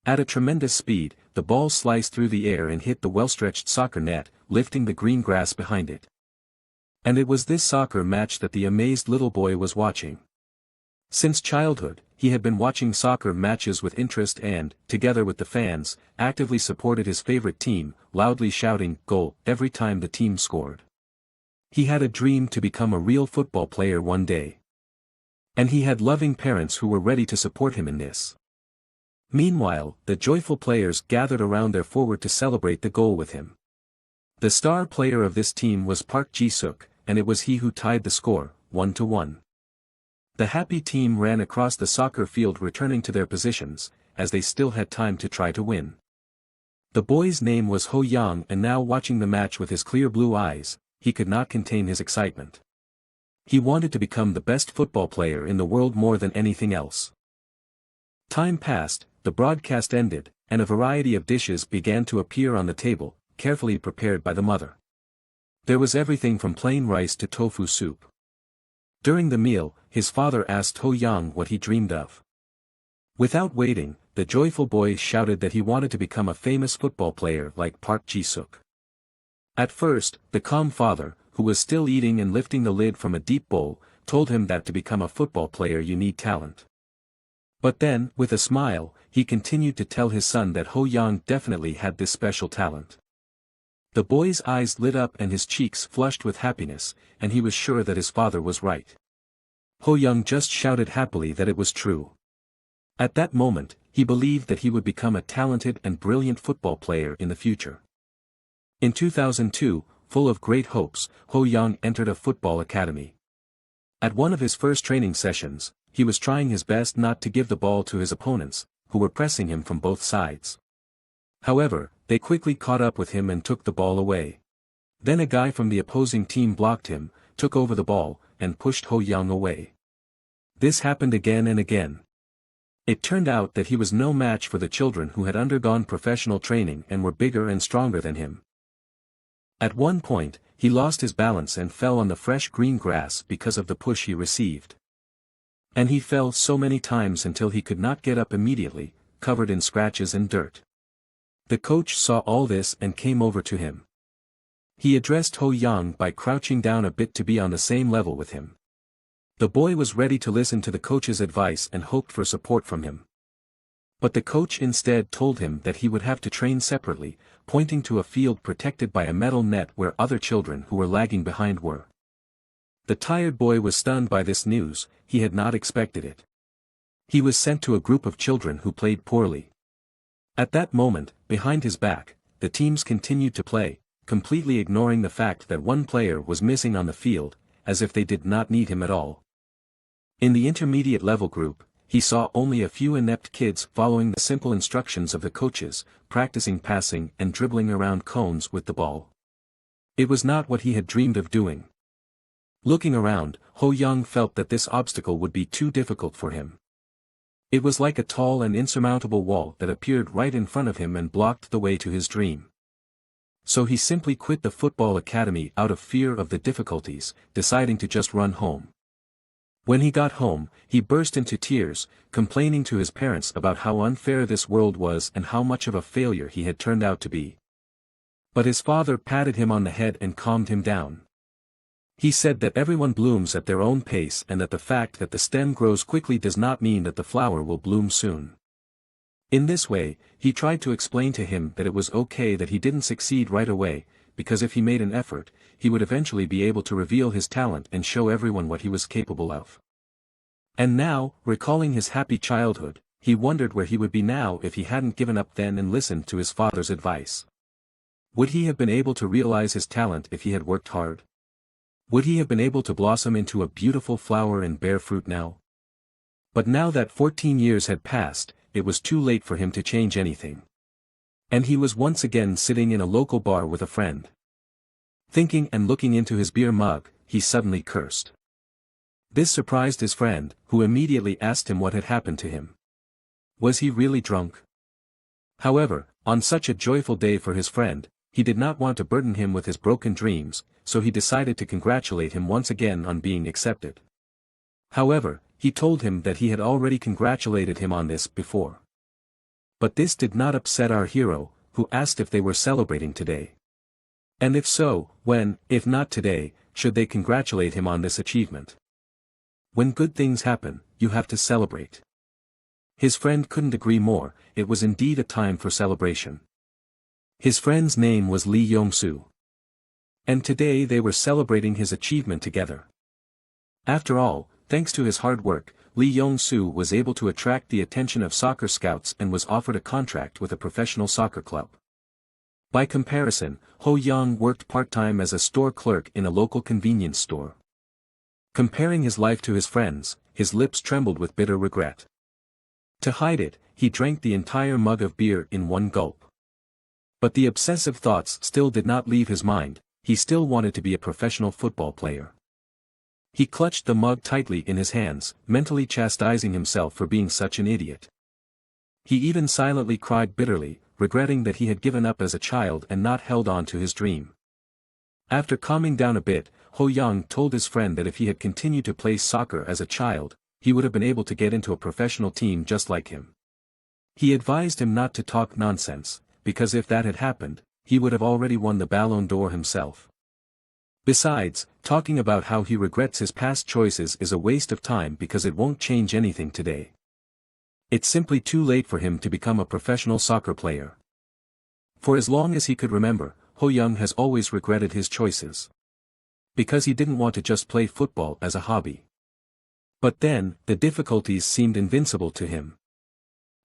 At a tremendous speed, the ball sliced through the air and hit the well-stretched soccer net, lifting the green grass behind it. And it was this soccer match that the amazed little boy was watching. Since childhood, he had been watching soccer matches with interest and, together with the fans, actively supported his favorite team, loudly shouting "Goal" every time the team scored. He had a dream to become a real football player one day. And he had loving parents who were ready to support him in this. Meanwhile, the joyful players gathered around their forward to celebrate the goal with him. The star player of this team was Park Ji-suk, and it was he who tied the score, 1-1. The happy team ran across the soccer field returning to their positions, as they still had time to try to win. The boy's name was Ho Young, and now watching the match with his clear blue eyes, he could not contain his excitement. He wanted to become the best football player in the world more than anything else. Time passed, the broadcast ended, and a variety of dishes began to appear on the table, carefully prepared by the mother. There was everything from plain rice to tofu soup. During the meal, his father asked Ho Young what he dreamed of. Without waiting, the joyful boy shouted that he wanted to become a famous football player like Park Ji-suk. At first, the calm father, who was still eating and lifting the lid from a deep bowl, told him that to become a football player you need talent. But then, with a smile, he continued to tell his son that Ho Young definitely had this special talent. The boy's eyes lit up and his cheeks flushed with happiness, and he was sure that his father was right. Ho Young just shouted happily that it was true. At that moment, he believed that he would become a talented and brilliant football player in the future. In 2002, full of great hopes, Ho Young entered a football academy. At one of his first training sessions, he was trying his best not to give the ball to his opponents, who were pressing him from both sides. However, they quickly caught up with him and took the ball away. Then a guy from the opposing team blocked him, took over the ball, and pushed Ho Young away. This happened again and again. It turned out that he was no match for the children who had undergone professional training and were bigger and stronger than him. At one point, he lost his balance and fell on the fresh green grass because of the push he received. And he fell so many times until he could not get up immediately, covered in scratches and dirt. The coach saw all this and came over to him. He addressed Ho Young by crouching down a bit to be on the same level with him. The boy was ready to listen to the coach's advice and hoped for support from him. But the coach instead told him that he would have to train separately, pointing to a field protected by a metal net where other children who were lagging behind were. The tired boy was stunned by this news, he had not expected it. He was sent to a group of children who played poorly. At that moment, behind his back, the teams continued to play, completely ignoring the fact that one player was missing on the field, as if they did not need him at all. In the intermediate level group, he saw only a few inept kids following the simple instructions of the coaches, practicing passing and dribbling around cones with the ball. It was not what he had dreamed of doing. Looking around, Ho Young felt that this obstacle would be too difficult for him. It was like a tall and insurmountable wall that appeared right in front of him and blocked the way to his dream. So he simply quit the football academy out of fear of the difficulties, deciding to just run home. When he got home, he burst into tears, complaining to his parents about how unfair this world was and how much of a failure he had turned out to be. But his father patted him on the head and calmed him down. He said that everyone blooms at their own pace and that the fact that the stem grows quickly does not mean that the flower will bloom soon. In this way, he tried to explain to him that it was okay that he didn't succeed right away, because if he made an effort, he would eventually be able to reveal his talent and show everyone what he was capable of. And now, recalling his happy childhood, he wondered where he would be now if he hadn't given up then and listened to his father's advice. Would he have been able to realize his talent if he had worked hard? Would he have been able to blossom into a beautiful flower and bear fruit now? But now that 14 years had passed, it was too late for him to change anything. And he was once again sitting in a local bar with a friend. Thinking and looking into his beer mug, he suddenly cursed. This surprised his friend, who immediately asked him what had happened to him. Was he really drunk? However, on such a joyful day for his friend, he did not want to burden him with his broken dreams, so he decided to congratulate him once again on being accepted. However, he told him that he had already congratulated him on this before. But this did not upset our hero, who asked if they were celebrating today. And if so, when, if not today, should they congratulate him on this achievement? When good things happen, you have to celebrate. His friend couldn't agree more, it was indeed a time for celebration. His friend's name was Lee Yong-soo. And today they were celebrating his achievement together. After all, thanks to his hard work, Lee Yong-soo was able to attract the attention of soccer scouts and was offered a contract with a professional soccer club. By comparison, Ho-young worked part-time as a store clerk in a local convenience store. Comparing his life to his friend's, his lips trembled with bitter regret. To hide it, he drank the entire mug of beer in one gulp. But the obsessive thoughts still did not leave his mind, he still wanted to be a professional football player. He clutched the mug tightly in his hands, mentally chastising himself for being such an idiot. He even silently cried bitterly, regretting that he had given up as a child and not held on to his dream. After calming down a bit, Ho-young told his friend that if he had continued to play soccer as a child, he would have been able to get into a professional team just like him. He advised him not to talk nonsense, because if that had happened, he would have already won the Ballon d'Or himself. Besides, talking about how he regrets his past choices is a waste of time because it won't change anything today. It's simply too late for him to become a professional soccer player. For as long as he could remember, Ho-young has always regretted his choices. Because he didn't want to just play football as a hobby. But then, the difficulties seemed invincible to him.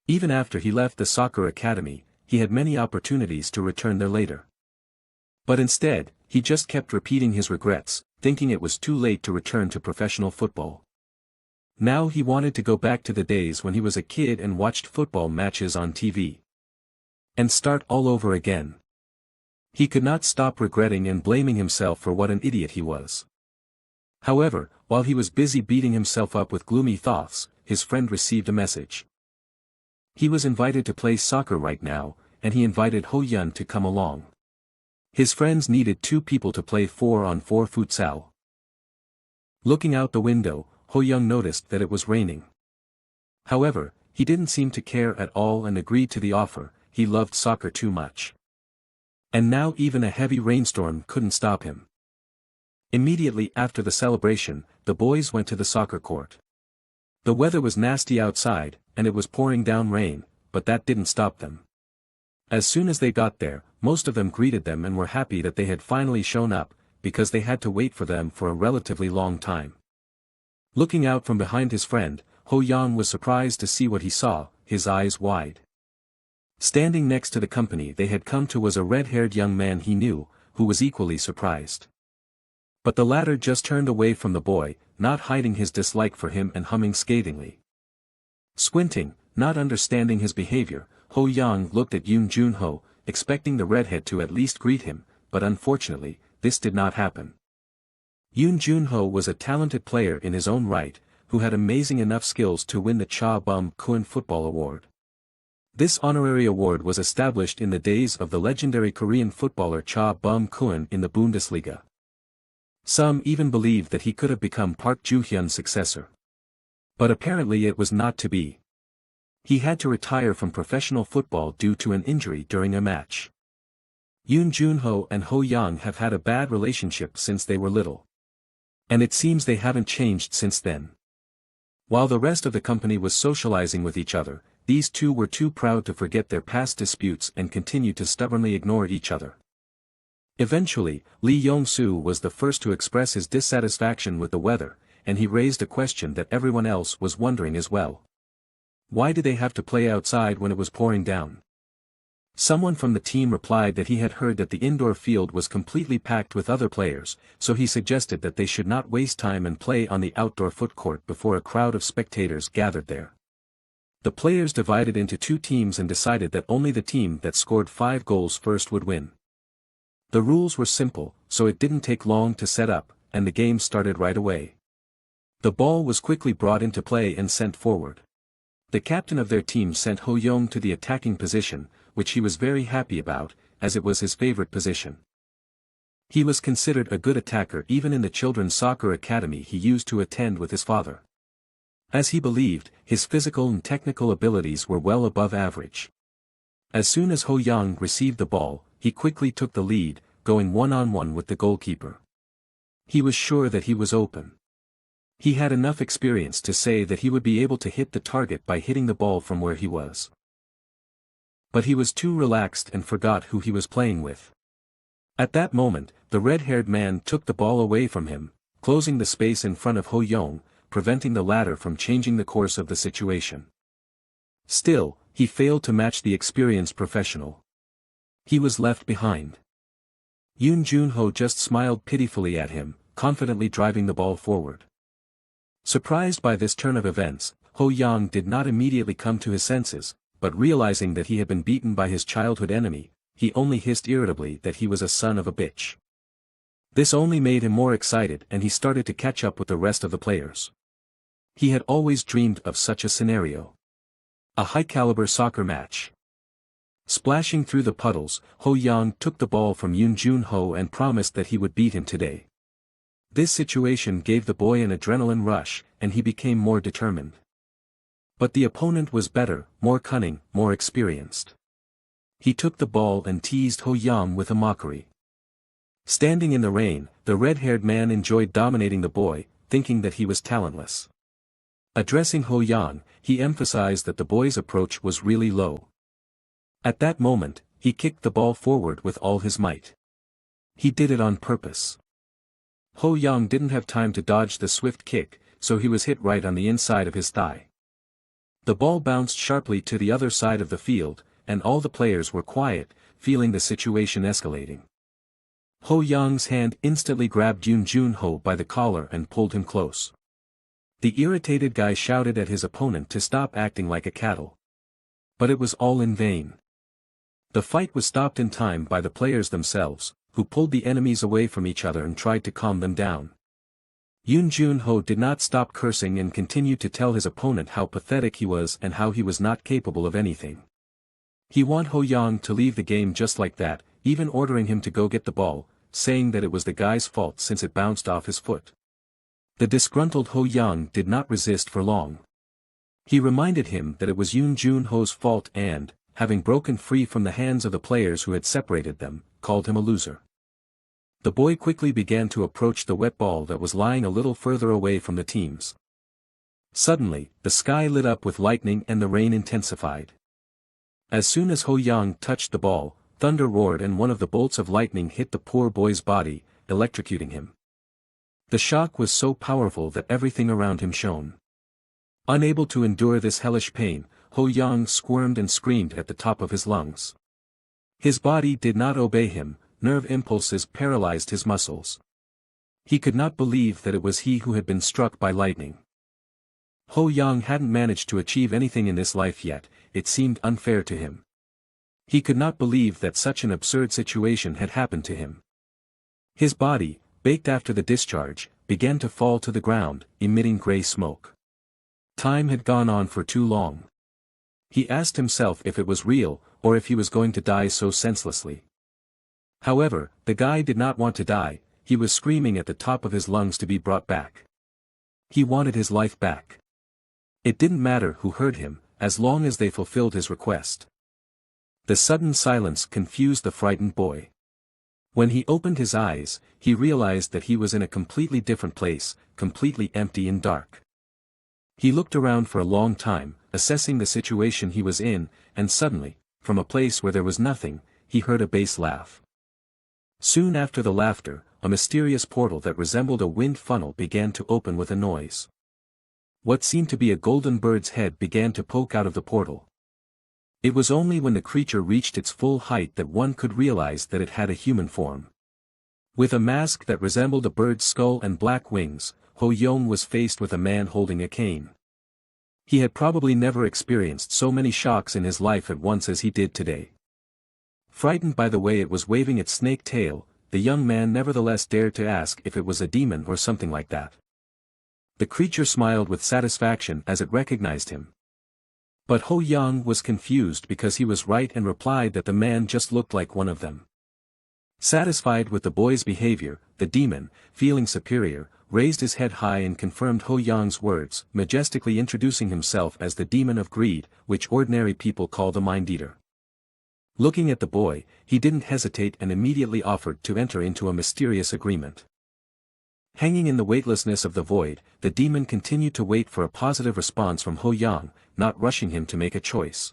Even after he left the soccer academy, he had many opportunities to return there later. But instead, he just kept repeating his regrets, thinking it was too late to return to professional football. Now he wanted to go back to the days when he was a kid and watched football matches on TV. And start all over again. He could not stop regretting and blaming himself for what an idiot he was. However, while he was busy beating himself up with gloomy thoughts, his friend received a message. He was invited to play soccer right now, and he invited Ho-young to come along. His friends needed 2 people to play 4-on-4 futsal. Looking out the window, Ho-young noticed that it was raining. However, he didn't seem to care at all and agreed to the offer, he loved soccer too much. And now even a heavy rainstorm couldn't stop him. Immediately after the celebration, the boys went to the soccer court. The weather was nasty outside, and it was pouring down rain, but that didn't stop them. As soon as they got there, most of them greeted them and were happy that they had finally shown up, because they had to wait for them for a relatively long time. Looking out from behind his friend, Ho-young was surprised to see what he saw, his eyes wide. Standing next to the company they had come to was a red-haired young man he knew, who was equally surprised. But the latter just turned away from the boy, not hiding his dislike for him and humming scathingly. Squinting, not understanding his behavior, Ho-young looked at Yoon Jun-ho, expecting the redhead to at least greet him, but unfortunately, this did not happen. Yoon Jun-ho was a talented player in his own right, who had amazing enough skills to win the Cha Bum-kun Football Award. This honorary award was established in the days of the legendary Korean footballer Cha Bum-kun in the Bundesliga. Some even believed that he could have become Park Ju-hyun's successor. But apparently it was not to be. He had to retire from professional football due to an injury during a match. Yoon Jun-ho and Ho-young have had a bad relationship since they were little. And it seems they haven't changed since then. While the rest of the company was socializing with each other, these two were too proud to forget their past disputes and continued to stubbornly ignore each other. Eventually, Lee Yong-soo was the first to express his dissatisfaction with the weather, and he raised a question that everyone else was wondering as well. Why did they have to play outside when it was pouring down? Someone from the team replied that he had heard that the indoor field was completely packed with other players, so he suggested that they should not waste time and play on the outdoor foot court before a crowd of spectators gathered there. The players divided into 2 teams and decided that only the team that scored 5 goals first would win. The rules were simple, so it didn't take long to set up, and the game started right away. The ball was quickly brought into play and sent forward. The captain of their team sent Ho-young to the attacking position, which he was very happy about, as it was his favorite position. He was considered a good attacker even in the children's soccer academy he used to attend with his father. As he believed, his physical and technical abilities were well above average. As soon as Ho Yang received the ball, he quickly took the lead, going one-on-one with the goalkeeper. He was sure that he was open. He had enough experience to say that he would be able to hit the target by hitting the ball from where he was. But he was too relaxed and forgot who he was playing with. At that moment, the red-haired man took the ball away from him, closing the space in front of Ho Yang, preventing the latter from changing the course of the situation. Still, he failed to match the experienced professional. He was left behind. Yoon Jun-ho just smiled pitifully at him, confidently driving the ball forward. Surprised by this turn of events, Ho Yang did not immediately come to his senses, but realizing that he had been beaten by his childhood enemy, he only hissed irritably that he was a son of a bitch. This only made him more excited and he started to catch up with the rest of the players. He had always dreamed of such a scenario. A high-caliber soccer match. Splashing through the puddles, Ho Yang took the ball from Yoon Jun-ho and promised that he would beat him today. This situation gave the boy an adrenaline rush, and he became more determined. But the opponent was better, more cunning, more experienced. He took the ball and teased Ho Yang with a mockery. Standing in the rain, the red-haired man enjoyed dominating the boy, thinking that he was talentless. Addressing Ho Yang, he emphasized that the boy's approach was really low. At that moment, he kicked the ball forward with all his might. He did it on purpose. Ho Yang didn't have time to dodge the swift kick, so he was hit right on the inside of his thigh. The ball bounced sharply to the other side of the field, and all the players were quiet, feeling the situation escalating. Ho Yang's hand instantly grabbed Yoon Jun-ho by the collar and pulled him close. The irritated guy shouted at his opponent to stop acting like a cattle. But it was all in vain. The fight was stopped in time by the players themselves, who pulled the enemies away from each other and tried to calm them down. Yoon Jun-ho did not stop cursing and continued to tell his opponent how pathetic he was and how he was not capable of anything. He wanted Ho Yang to leave the game just like that, even ordering him to go get the ball, saying that it was the guy's fault since it bounced off his foot. The disgruntled Ho Yang did not resist for long. He reminded him that it was Yoon Jun-ho's fault and, having broken free from the hands of the players who had separated them, called him a loser. The boy quickly began to approach the wet ball that was lying a little further away from the teams. Suddenly, the sky lit up with lightning and the rain intensified. As soon as Ho Yang touched the ball, thunder roared and one of the bolts of lightning hit the poor boy's body, electrocuting him. The shock was so powerful that everything around him shone. Unable to endure this hellish pain, Ho Yang squirmed and screamed at the top of his lungs. His body did not obey him, nerve impulses paralyzed his muscles. He could not believe that it was he who had been struck by lightning. Ho Yang hadn't managed to achieve anything in this life yet, it seemed unfair to him. He could not believe that such an absurd situation had happened to him. His body, baked after the discharge, began to fall to the ground, emitting gray smoke. Time had gone on for too long. He asked himself if it was real, or if he was going to die so senselessly. However, the guy did not want to die, he was screaming at the top of his lungs to be brought back. He wanted his life back. It didn't matter who heard him, as long as they fulfilled his request. The sudden silence confused the frightened boy. When he opened his eyes, he realized that he was in a completely different place, completely empty and dark. He looked around for a long time, assessing the situation he was in, and suddenly, from a place where there was nothing, he heard a bass laugh. Soon after the laughter, a mysterious portal that resembled a wind funnel began to open with a noise. What seemed to be a golden bird's head began to poke out of the portal. It was only when the creature reached its full height that one could realize that it had a human form. With a mask that resembled a bird's skull and black wings, Ho Yang was faced with a man holding a cane. He had probably never experienced so many shocks in his life at once as he did today. Frightened by the way it was waving its snake tail, the young man nevertheless dared to ask if it was a demon or something like that. The creature smiled with satisfaction as it recognized him. But Ho Yang was confused because he was right and replied that the man just looked like one of them. Satisfied with the boy's behavior, the demon, feeling superior, raised his head high and confirmed Ho Yang's words, majestically introducing himself as the demon of greed, which ordinary people call the mind-eater. Looking at the boy, he didn't hesitate and immediately offered to enter into a mysterious agreement. Hanging in the weightlessness of the void, the demon continued to wait for a positive response from Ho Yang, not rushing him to make a choice.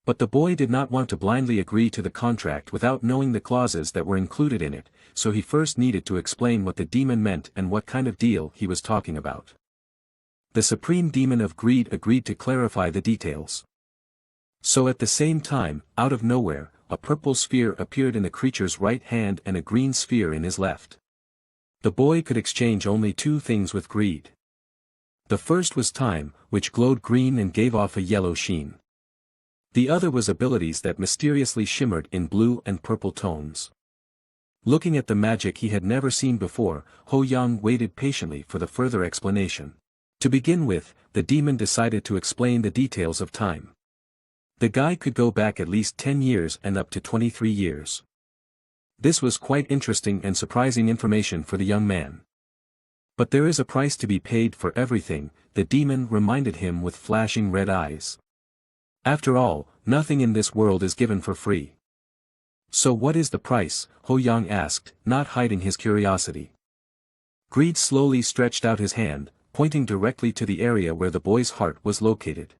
But the boy did not want to blindly agree to the contract without knowing the clauses that were included in it, so he first needed to explain what the demon meant and what kind of deal he was talking about. The supreme demon of greed agreed to clarify the details. So at the same time, out of nowhere, a purple sphere appeared in the creature's right hand and a green sphere in his left. The boy could exchange only two things with greed. The first was time, which glowed green and gave off a yellow sheen. The other was abilities that mysteriously shimmered in blue and purple tones. Looking at the magic he had never seen before, Ho Yang waited patiently for the further explanation. To begin with, the demon decided to explain the details of time. The guy could go back at least 10 years and up to 23 years. This was quite interesting and surprising information for the young man. But there is a price to be paid for everything, the demon reminded him with flashing red eyes. After all, nothing in this world is given for free. So what is the price? Ho Yang asked, not hiding his curiosity. Greed slowly stretched out his hand, pointing directly to the area where the boy's heart was located.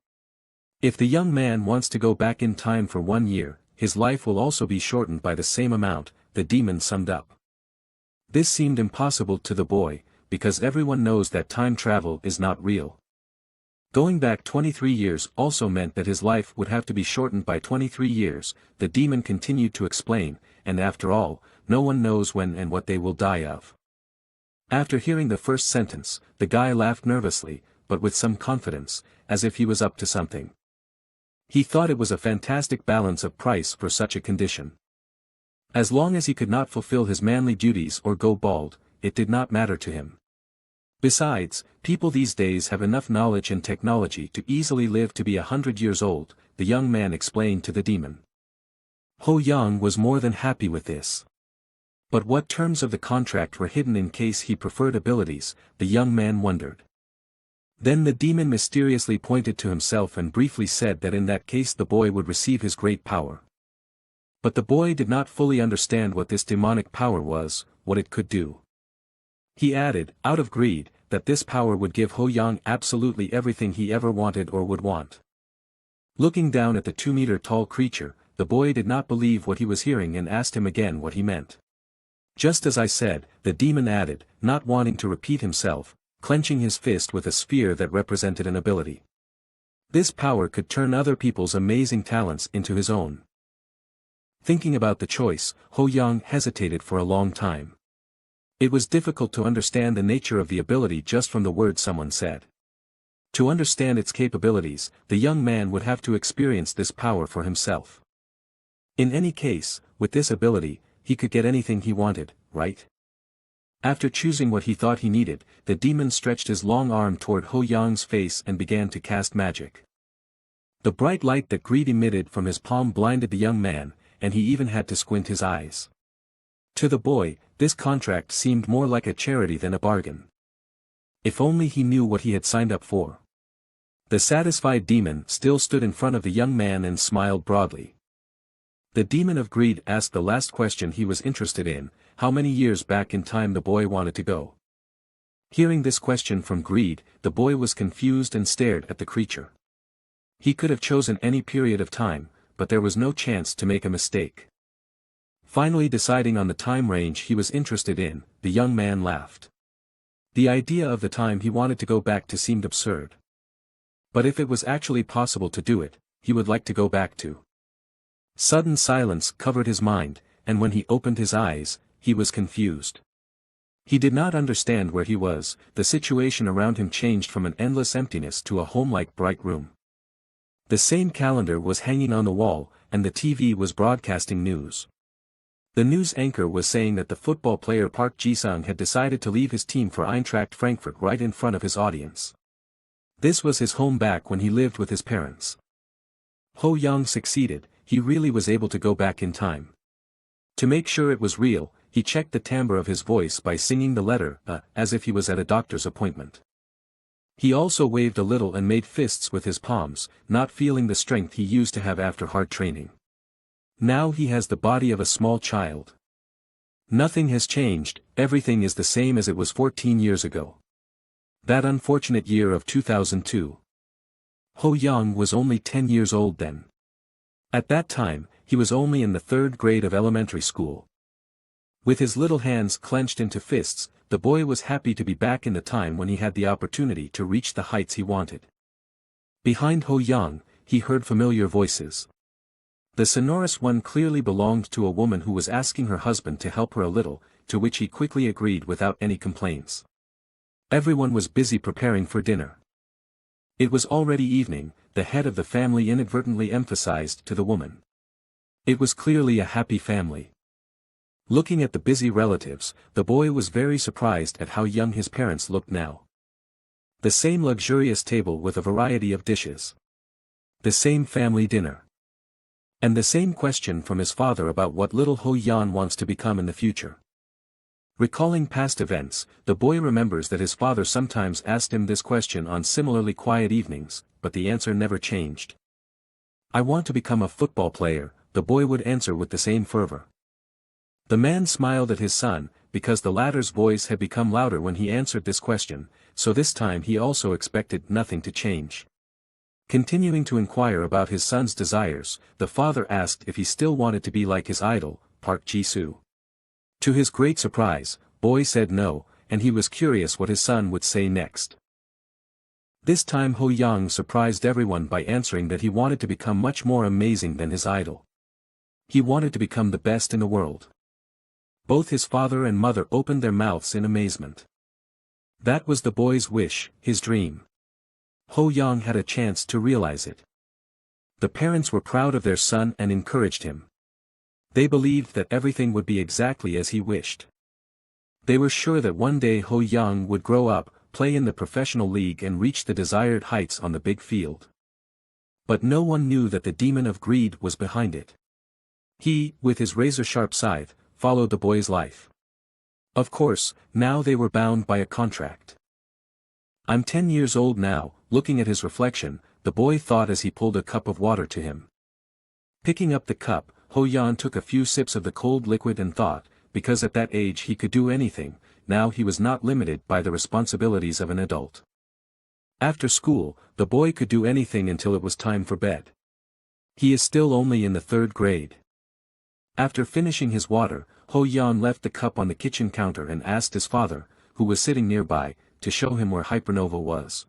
If the young man wants to go back in time for 1 year, his life will also be shortened by the same amount, the demon summed up. This seemed impossible to the boy, because everyone knows that time travel is not real. Going back 23 years also meant that his life would have to be shortened by 23 years, the demon continued to explain, and after all, no one knows when and what they will die of. After hearing the first sentence, the guy laughed nervously, but with some confidence, as if he was up to something. He thought it was a fantastic balance of price for such a condition. As long as he could not fulfill his manly duties or go bald, it did not matter to him. Besides, people these days have enough knowledge and technology to easily live to be 100 years old, the young man explained to the demon. Ho Yang was more than happy with this. But what terms of the contract were hidden in case he preferred abilities, the young man wondered. Then the demon mysteriously pointed to himself and briefly said that in that case the boy would receive his great power. But the boy did not fully understand what this demonic power was, what it could do. He added, out of greed, that this power would give Ho Yang absolutely everything he ever wanted or would want. Looking down at the 2-meter-tall creature, the boy did not believe what he was hearing and asked him again what he meant. Just as I said, the demon added, not wanting to repeat himself, clenching his fist with a sphere that represented an ability. This power could turn other people's amazing talents into his own. Thinking about the choice, Ho Yang hesitated for a long time. It was difficult to understand the nature of the ability just from the words someone said. To understand its capabilities, the young man would have to experience this power for himself. In any case, with this ability, he could get anything he wanted, right? After choosing what he thought he needed, the demon stretched his long arm toward Ho Yang's face and began to cast magic. The bright light that greed emitted from his palm blinded the young man, and he even had to squint his eyes. To the boy, this contract seemed more like a charity than a bargain. If only he knew what he had signed up for. The satisfied demon still stood in front of the young man and smiled broadly. The demon of greed asked the last question he was interested in, how many years back in time the boy wanted to go. Hearing this question from greed, the boy was confused and stared at the creature. He could have chosen any period of time, but there was no chance to make a mistake. Finally deciding on the time range he was interested in, the young man laughed. The idea of the time he wanted to go back to seemed absurd. But if it was actually possible to do it, he would like to go back to. Sudden silence covered his mind, and when he opened his eyes, he was confused. He did not understand where he was, the situation around him changed from an endless emptiness to a home-like bright room. The same calendar was hanging on the wall, and the TV was broadcasting news. The news anchor was saying that the football player Park Ji-sung had decided to leave his team for Eintracht Frankfurt right in front of his audience. This was his home back when he lived with his parents. Ho Yang succeeded, he really was able to go back in time. To make sure it was real, he checked the timbre of his voice by singing the letter as if he was at a doctor's appointment. He also waved a little and made fists with his palms, not feeling the strength he used to have after hard training. Now he has the body of a small child. Nothing has changed, everything is the same as it was 14 years ago. That unfortunate year of 2002. Ho Young was only 10 years old then. At that time, he was only in the 3rd grade of elementary school. With his little hands clenched into fists, the boy was happy to be back in the time when he had the opportunity to reach the heights he wanted. Behind Ho Young, he heard familiar voices. The sonorous one clearly belonged to a woman who was asking her husband to help her a little, to which he quickly agreed without any complaints. Everyone was busy preparing for dinner. It was already evening, the head of the family inadvertently emphasized to the woman. It was clearly a happy family. Looking at the busy relatives, the boy was very surprised at how young his parents looked now. The same luxurious table with a variety of dishes. The same family dinner. And the same question from his father about what little Ho Yan wants to become in the future. Recalling past events, the boy remembers that his father sometimes asked him this question on similarly quiet evenings, but the answer never changed. "I want to become a football player," the boy would answer with the same fervor. The man smiled at his son, because the latter's voice had become louder when he answered this question, so this time he also expected nothing to change. Continuing to inquire about his son's desires, the father asked if he still wanted to be like his idol, Park Ji-soo. To his great surprise, boy said no, and he was curious what his son would say next. This time Ho Young surprised everyone by answering that he wanted to become much more amazing than his idol. He wanted to become the best in the world. Both his father and mother opened their mouths in amazement. That was the boy's wish, his dream. Ho Young had a chance to realize it. The parents were proud of their son and encouraged him. They believed that everything would be exactly as he wished. They were sure that one day Ho Young would grow up, play in the professional league and reach the desired heights on the big field. But no one knew that the demon of greed was behind it. He, with his razor-sharp scythe, followed the boy's life. Of course, now they were bound by a contract. "I'm 10 years old now," looking at his reflection, the boy thought as he pulled a cup of water to him. Picking up the cup, Ho Yan took a few sips of the cold liquid and thought, because at that age he could do anything, now he was not limited by the responsibilities of an adult. After school, the boy could do anything until it was time for bed. He is still only in the 3rd grade. After finishing his water, Ho Yan left the cup on the kitchen counter and asked his father, who was sitting nearby, to show him where Hypernova was.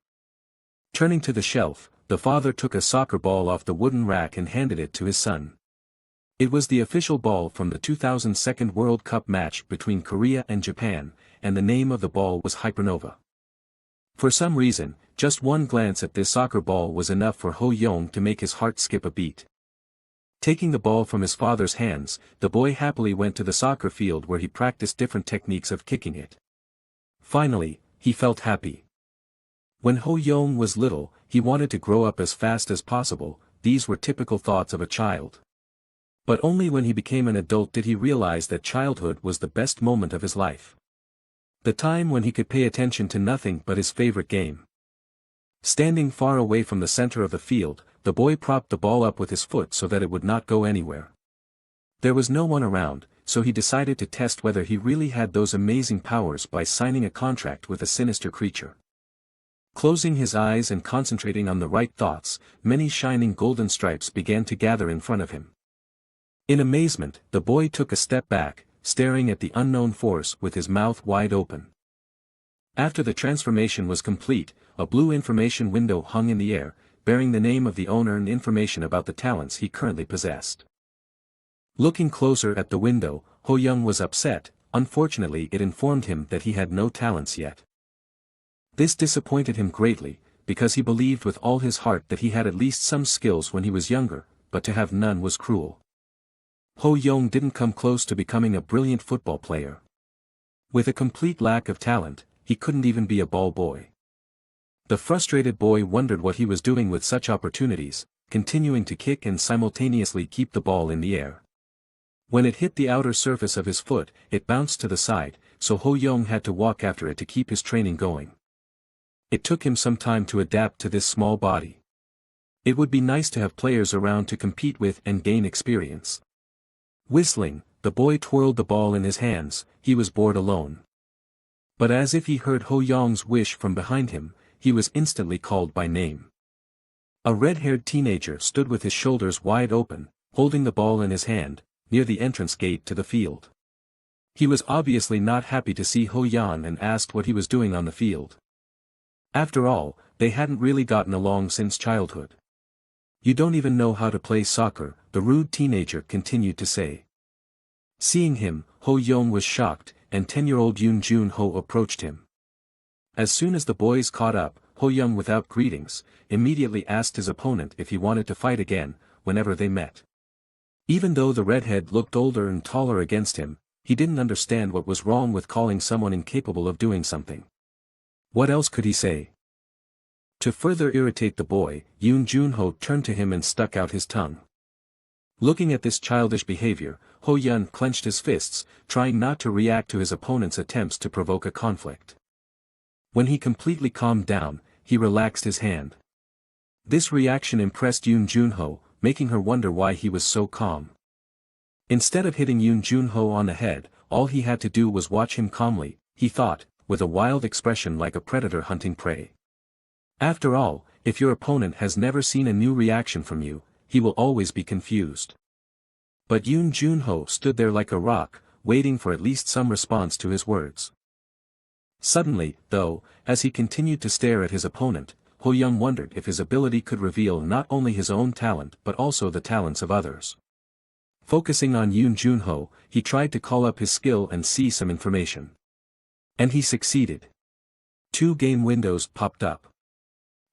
Turning to the shelf, the father took a soccer ball off the wooden rack and handed it to his son. It was the official ball from the 2002 World Cup match between Korea and Japan, and the name of the ball was Hypernova. For some reason, just one glance at this soccer ball was enough for Ho Young to make his heart skip a beat. Taking the ball from his father's hands, the boy happily went to the soccer field where he practiced different techniques of kicking it. Finally, he felt happy. When Ho Young was little, he wanted to grow up as fast as possible, these were typical thoughts of a child. But only when he became an adult did he realize that childhood was the best moment of his life. The time when he could pay attention to nothing but his favorite game. Standing far away from the center of the field, the boy propped the ball up with his foot so that it would not go anywhere. There was no one around, so he decided to test whether he really had those amazing powers by signing a contract with a sinister creature. Closing his eyes and concentrating on the right thoughts, many shining golden stripes began to gather in front of him. In amazement, the boy took a step back, staring at the unknown force with his mouth wide open. After the transformation was complete, a blue information window hung in the air, bearing the name of the owner and information about the talents he currently possessed. Looking closer at the window, Ho Young was upset. Unfortunately it informed him that he had no talents yet. This disappointed him greatly, because he believed with all his heart that he had at least some skills when he was younger, but to have none was cruel. Ho Young didn't come close to becoming a brilliant football player. With a complete lack of talent, he couldn't even be a ball boy. The frustrated boy wondered what he was doing with such opportunities, continuing to kick and simultaneously keep the ball in the air. When it hit the outer surface of his foot, it bounced to the side, so Ho Young had to walk after it to keep his training going. It took him some time to adapt to this small body. It would be nice to have players around to compete with and gain experience. Whistling, the boy twirled the ball in his hands. He was bored alone. But as if he heard Ho Young's wish from behind him, he was instantly called by name. A red-haired teenager stood with his shoulders wide open, holding the ball in his hand, near the entrance gate to the field. He was obviously not happy to see Ho Yan and asked what he was doing on the field. After all, they hadn't really gotten along since childhood. "You don't even know how to play soccer," the rude teenager continued to say. Seeing him, Ho Young was shocked, and 10-year-old Yoon Jun-ho approached him. As soon as the boys caught up, Ho Young, without greetings, immediately asked his opponent if he wanted to fight again, whenever they met. Even though the redhead looked older and taller against him, he didn't understand what was wrong with calling someone incapable of doing something. What else could he say? To further irritate the boy, Yoon Jun-ho turned to him and stuck out his tongue. Looking at this childish behavior, Ho Yun clenched his fists, trying not to react to his opponent's attempts to provoke a conflict. When he completely calmed down, he relaxed his hand. This reaction impressed Yoon Jun-ho, making her wonder why he was so calm. Instead of hitting Yoon Jun-ho on the head, all he had to do was watch him calmly, he thought, with a wild expression like a predator hunting prey. After all, if your opponent has never seen a new reaction from you, he will always be confused. But Yoon Jun-ho stood there like a rock, waiting for at least some response to his words. Suddenly, though, as he continued to stare at his opponent, Ho Young wondered if his ability could reveal not only his own talent but also the talents of others. Focusing on Yoon Jun-ho, he tried to call up his skill and see some information. And he succeeded. 2 game windows popped up.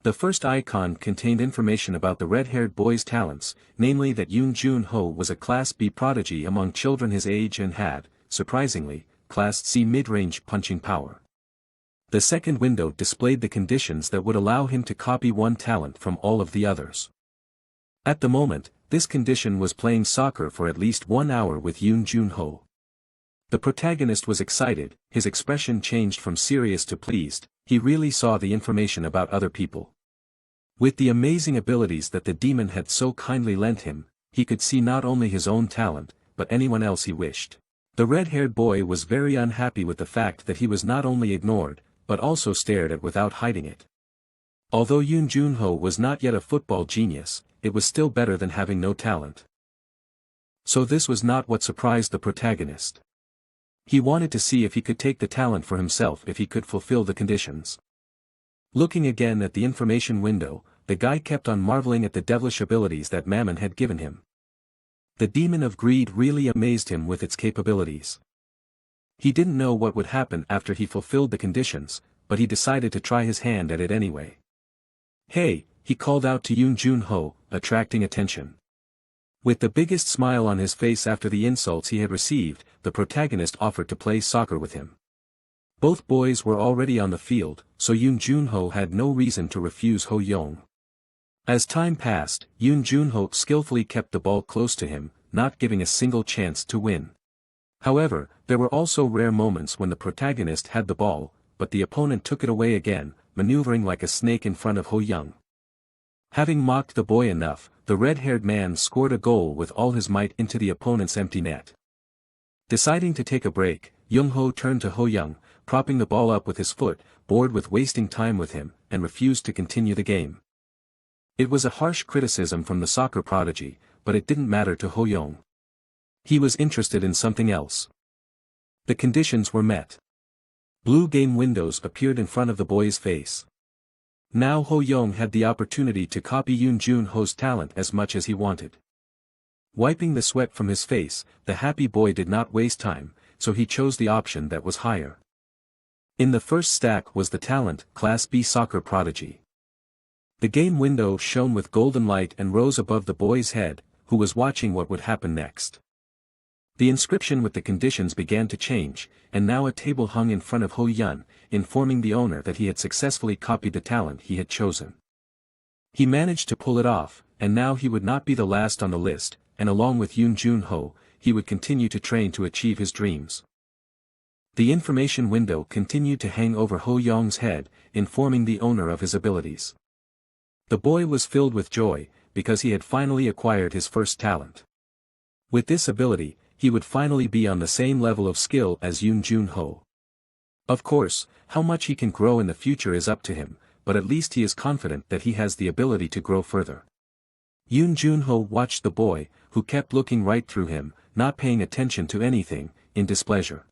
The first icon contained information about the red-haired boy's talents, namely that Yoon Jun-ho was a Class B prodigy among children his age and had, surprisingly, Class C mid-range punching power. The second window displayed the conditions that would allow him to copy one talent from all of the others. At the moment, this condition was playing soccer for at least 1 hour with Yoon Jun-ho. The protagonist was excited, his expression changed from serious to pleased. He really saw the information about other people. With the amazing abilities that the demon had so kindly lent him, he could see not only his own talent, but anyone else he wished. The red-haired boy was very unhappy with the fact that he was not only ignored, but also stared at without hiding it. Although Yoon Jun-ho was not yet a football genius, it was still better than having no talent. So this was not what surprised the protagonist. He wanted to see if he could take the talent for himself if he could fulfill the conditions. Looking again at the information window, the guy kept on marveling at the devilish abilities that Mammon had given him. The demon of greed really amazed him with its capabilities. He didn't know what would happen after he fulfilled the conditions, but he decided to try his hand at it anyway. "Hey," he called out to Yoon Jun-ho, attracting attention. With the biggest smile on his face after the insults he had received, the protagonist offered to play soccer with him. Both boys were already on the field, so Yoon Jun-ho had no reason to refuse Ho Young. As time passed, Yoon Jun-ho skillfully kept the ball close to him, not giving a single chance to win. However, there were also rare moments when the protagonist had the ball, but the opponent took it away again, maneuvering like a snake in front of Ho Young. Having mocked the boy enough, the red-haired man scored a goal with all his might into the opponent's empty net. Deciding to take a break, Young-ho turned to Ho Young, propping the ball up with his foot, bored with wasting time with him, and refused to continue the game. It was a harsh criticism from the soccer prodigy, but it didn't matter to Ho Young. He was interested in something else. The conditions were met. Blue game windows appeared in front of the boy's face. Now Ho Young had the opportunity to copy Yoon Jun-ho's talent as much as he wanted. Wiping the sweat from his face, the happy boy did not waste time, so he chose the option that was higher. In the first stack was the talent, Class B soccer prodigy. The game window shone with golden light and rose above the boy's head, who was watching what would happen next. The inscription with the conditions began to change, and now a table hung in front of Ho Yun, informing the owner that he had successfully copied the talent he had chosen. He managed to pull it off, and now he would not be the last on the list, and along with Yoon Jun-ho, he would continue to train to achieve his dreams. The information window continued to hang over Ho Young's head, informing the owner of his abilities. The boy was filled with joy, because he had finally acquired his first talent. With this ability, he would finally be on the same level of skill as Yoon Jun-ho. Of course, how much he can grow in the future is up to him, but at least he is confident that he has the ability to grow further. Yoon Jun-ho watched the boy, who kept looking right through him, not paying attention to anything, in displeasure.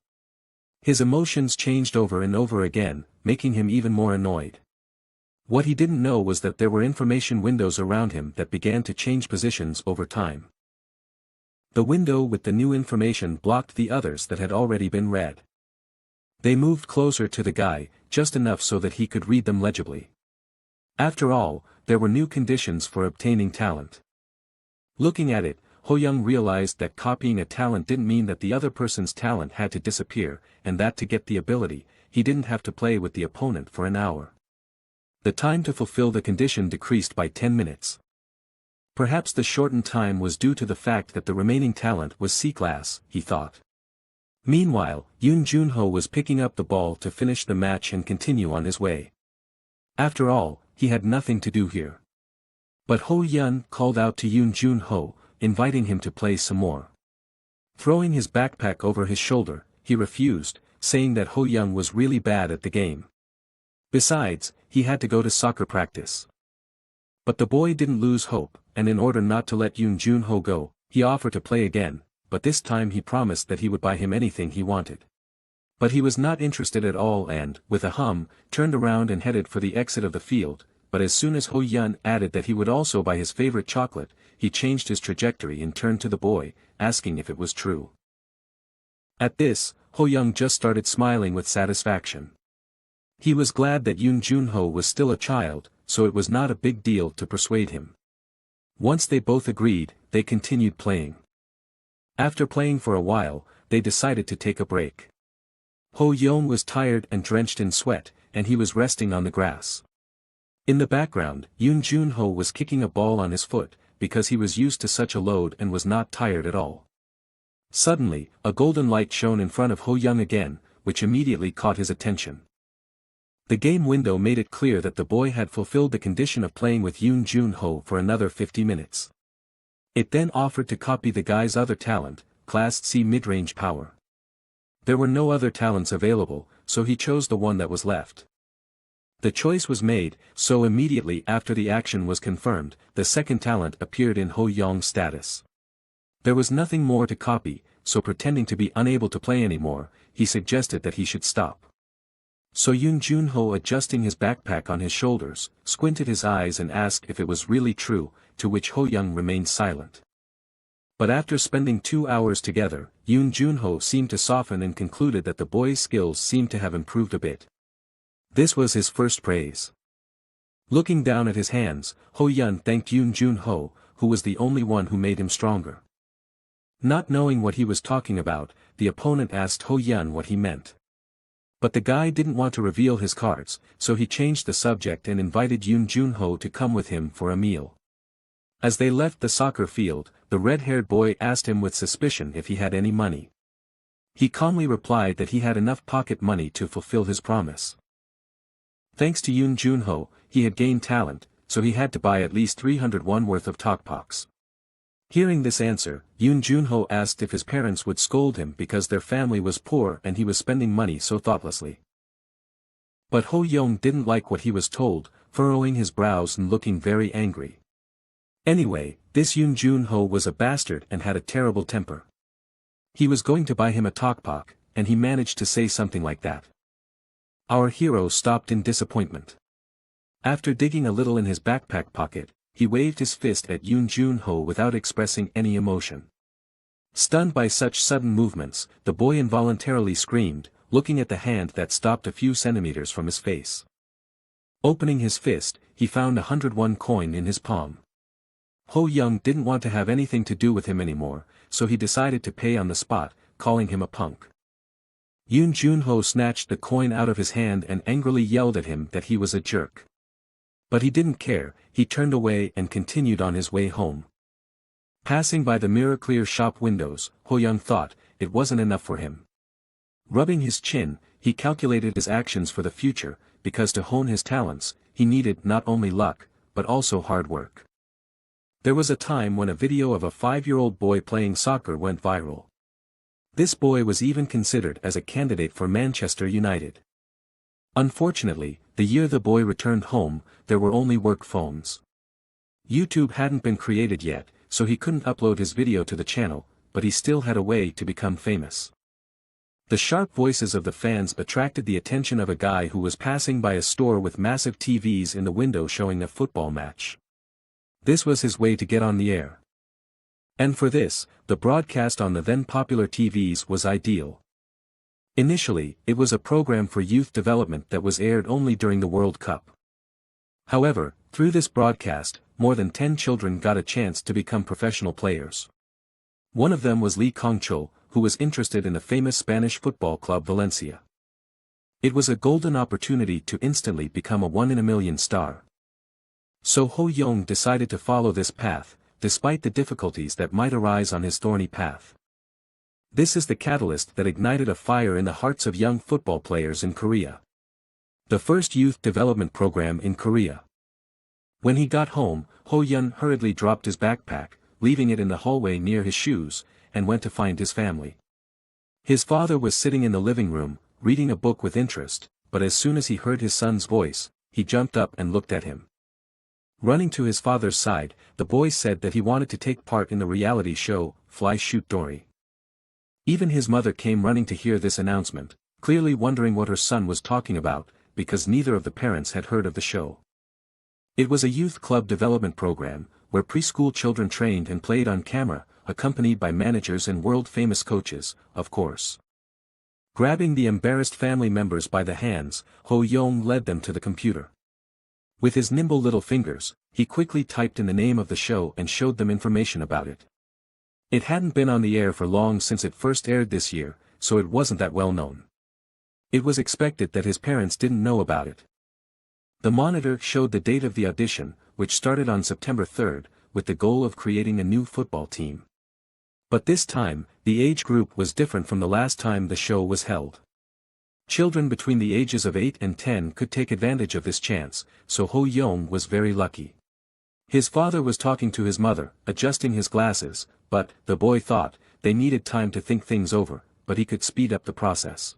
His emotions changed over and over again, making him even more annoyed. What he didn't know was that there were information windows around him that began to change positions over time. The window with the new information blocked the others that had already been read. They moved closer to the guy, just enough so that he could read them legibly. After all, there were new conditions for obtaining talent. Looking at it, Ho-young realized that copying a talent didn't mean that the other person's talent had to disappear, and that to get the ability, he didn't have to play with the opponent for an hour. The time to fulfill the condition decreased by 10 minutes. Perhaps the shortened time was due to the fact that the remaining talent was C-class, he thought. Meanwhile, Yoon Jun-ho was picking up the ball to finish the match and continue on his way. After all, he had nothing to do here. But Ho-yeon called out to Yoon Jun-ho, inviting him to play some more. Throwing his backpack over his shoulder, he refused, saying that Ho-young was really bad at the game. Besides, he had to go to soccer practice. But the boy didn't lose hope, and in order not to let Yoon Jun-ho go, he offered to play again, but this time he promised that he would buy him anything he wanted. But he was not interested at all and, with a hum, turned around and headed for the exit of the field, but as soon as Ho-yeon added that he would also buy his favorite chocolate, he changed his trajectory and turned to the boy, asking if it was true. At this, Ho-young just started smiling with satisfaction. He was glad that Yoon Jun-ho was still a child, so it was not a big deal to persuade him. Once they both agreed, they continued playing. After playing for a while, they decided to take a break. Ho-yeon was tired and drenched in sweat, and he was resting on the grass. In the background, Yoon Jun-ho was kicking a ball on his foot, because he was used to such a load and was not tired at all. Suddenly, a golden light shone in front of Ho-young again, which immediately caught his attention. The game window made it clear that the boy had fulfilled the condition of playing with Yoon Jun-ho for another 50 minutes. It then offered to copy the guy's other talent, Class C mid-range power. There were no other talents available, so he chose the one that was left. The choice was made, so immediately after the action was confirmed, the second talent appeared in Ho-young's status. There was nothing more to copy, so pretending to be unable to play anymore, he suggested that he should stop. So Yoon Jun-ho, adjusting his backpack on his shoulders, squinted his eyes and asked if it was really true, to which Ho-young remained silent. But after spending 2 hours together, Yoon Jun-ho seemed to soften and concluded that the boy's skills seemed to have improved a bit. This was his first praise. Looking down at his hands, Ho-yeon thanked Yoon Jun-ho, who was the only one who made him stronger. Not knowing what he was talking about, the opponent asked Ho-yeon what he meant. But the guy didn't want to reveal his cards, so he changed the subject and invited Yoon Jun-ho to come with him for a meal. As they left the soccer field, the red-haired boy asked him with suspicion if he had any money. He calmly replied that he had enough pocket money to fulfill his promise. Thanks to Yoon Jun-ho, he had gained talent, so he had to buy at least 300 won worth of tteokboks. Hearing this answer, Yoon Jun-ho asked if his parents would scold him because their family was poor and he was spending money so thoughtlessly. But Ho-young didn't like what he was told, furrowing his brows and looking very angry. Anyway, this Yoon Jun-ho was a bastard and had a terrible temper. He was going to buy him a tteokbok, and he managed to say something like that. Our hero stopped in disappointment. After digging a little in his backpack pocket, he waved his fist at Yoon Jun-ho without expressing any emotion. Stunned by such sudden movements, the boy involuntarily screamed, looking at the hand that stopped a few centimeters from his face. Opening his fist, he found a 101 coin in his palm. Ho-young didn't want to have anything to do with him anymore, so he decided to pay on the spot, calling him a punk. Yoon Jun-ho snatched the coin out of his hand and angrily yelled at him that he was a jerk. But he didn't care, he turned away and continued on his way home. Passing by the mirror-clear shop windows, Ho-young thought, it wasn't enough for him. Rubbing his chin, he calculated his actions for the future, because to hone his talents, he needed not only luck, but also hard work. There was a time when a video of a 5-year-old boy playing soccer went viral. This boy was even considered as a candidate for Manchester United. Unfortunately, the year the boy returned home, there were only work phones. YouTube hadn't been created yet, so he couldn't upload his video to the channel, but he still had a way to become famous. The sharp voices of the fans attracted the attention of a guy who was passing by a store with massive TVs in the window showing a football match. This was his way to get on the air. And for this, the broadcast on the then popular TVs was ideal. Initially, it was a program for youth development that was aired only during the World Cup. However, through this broadcast, more than 10 children got a chance to become professional players. One of them was Lee Kongchul, who was interested in the famous Spanish football club Valencia. It was a golden opportunity to instantly become a one-in-a-million star. So Ho Young decided to follow this path, despite the difficulties that might arise on his thorny path. This is the catalyst that ignited a fire in the hearts of young football players in Korea. The first youth development program in Korea. When he got home, Ho Young hurriedly dropped his backpack, leaving it in the hallway near his shoes, and went to find his family. His father was sitting in the living room, reading a book with interest, but as soon as he heard his son's voice, he jumped up and looked at him. Running to his father's side, the boy said that he wanted to take part in the reality show, Fly Shoot Dory. Even his mother came running to hear this announcement, clearly wondering what her son was talking about, because neither of the parents had heard of the show. It was a youth club development program, where preschool children trained and played on camera, accompanied by managers and world-famous coaches, of course. Grabbing the embarrassed family members by the hands, Ho Young led them to the computer. With his nimble little fingers, he quickly typed in the name of the show and showed them information about it. It hadn't been on the air for long since it first aired this year, so it wasn't that well known. It was expected that his parents didn't know about it. The monitor showed the date of the audition, which started on September 3rd, with the goal of creating a new football team. But this time, the age group was different from the last time the show was held. Children between the ages of 8 and 10 could take advantage of this chance, so Ho Young was very lucky. His father was talking to his mother, adjusting his glasses, but, the boy thought, they needed time to think things over, but he could speed up the process.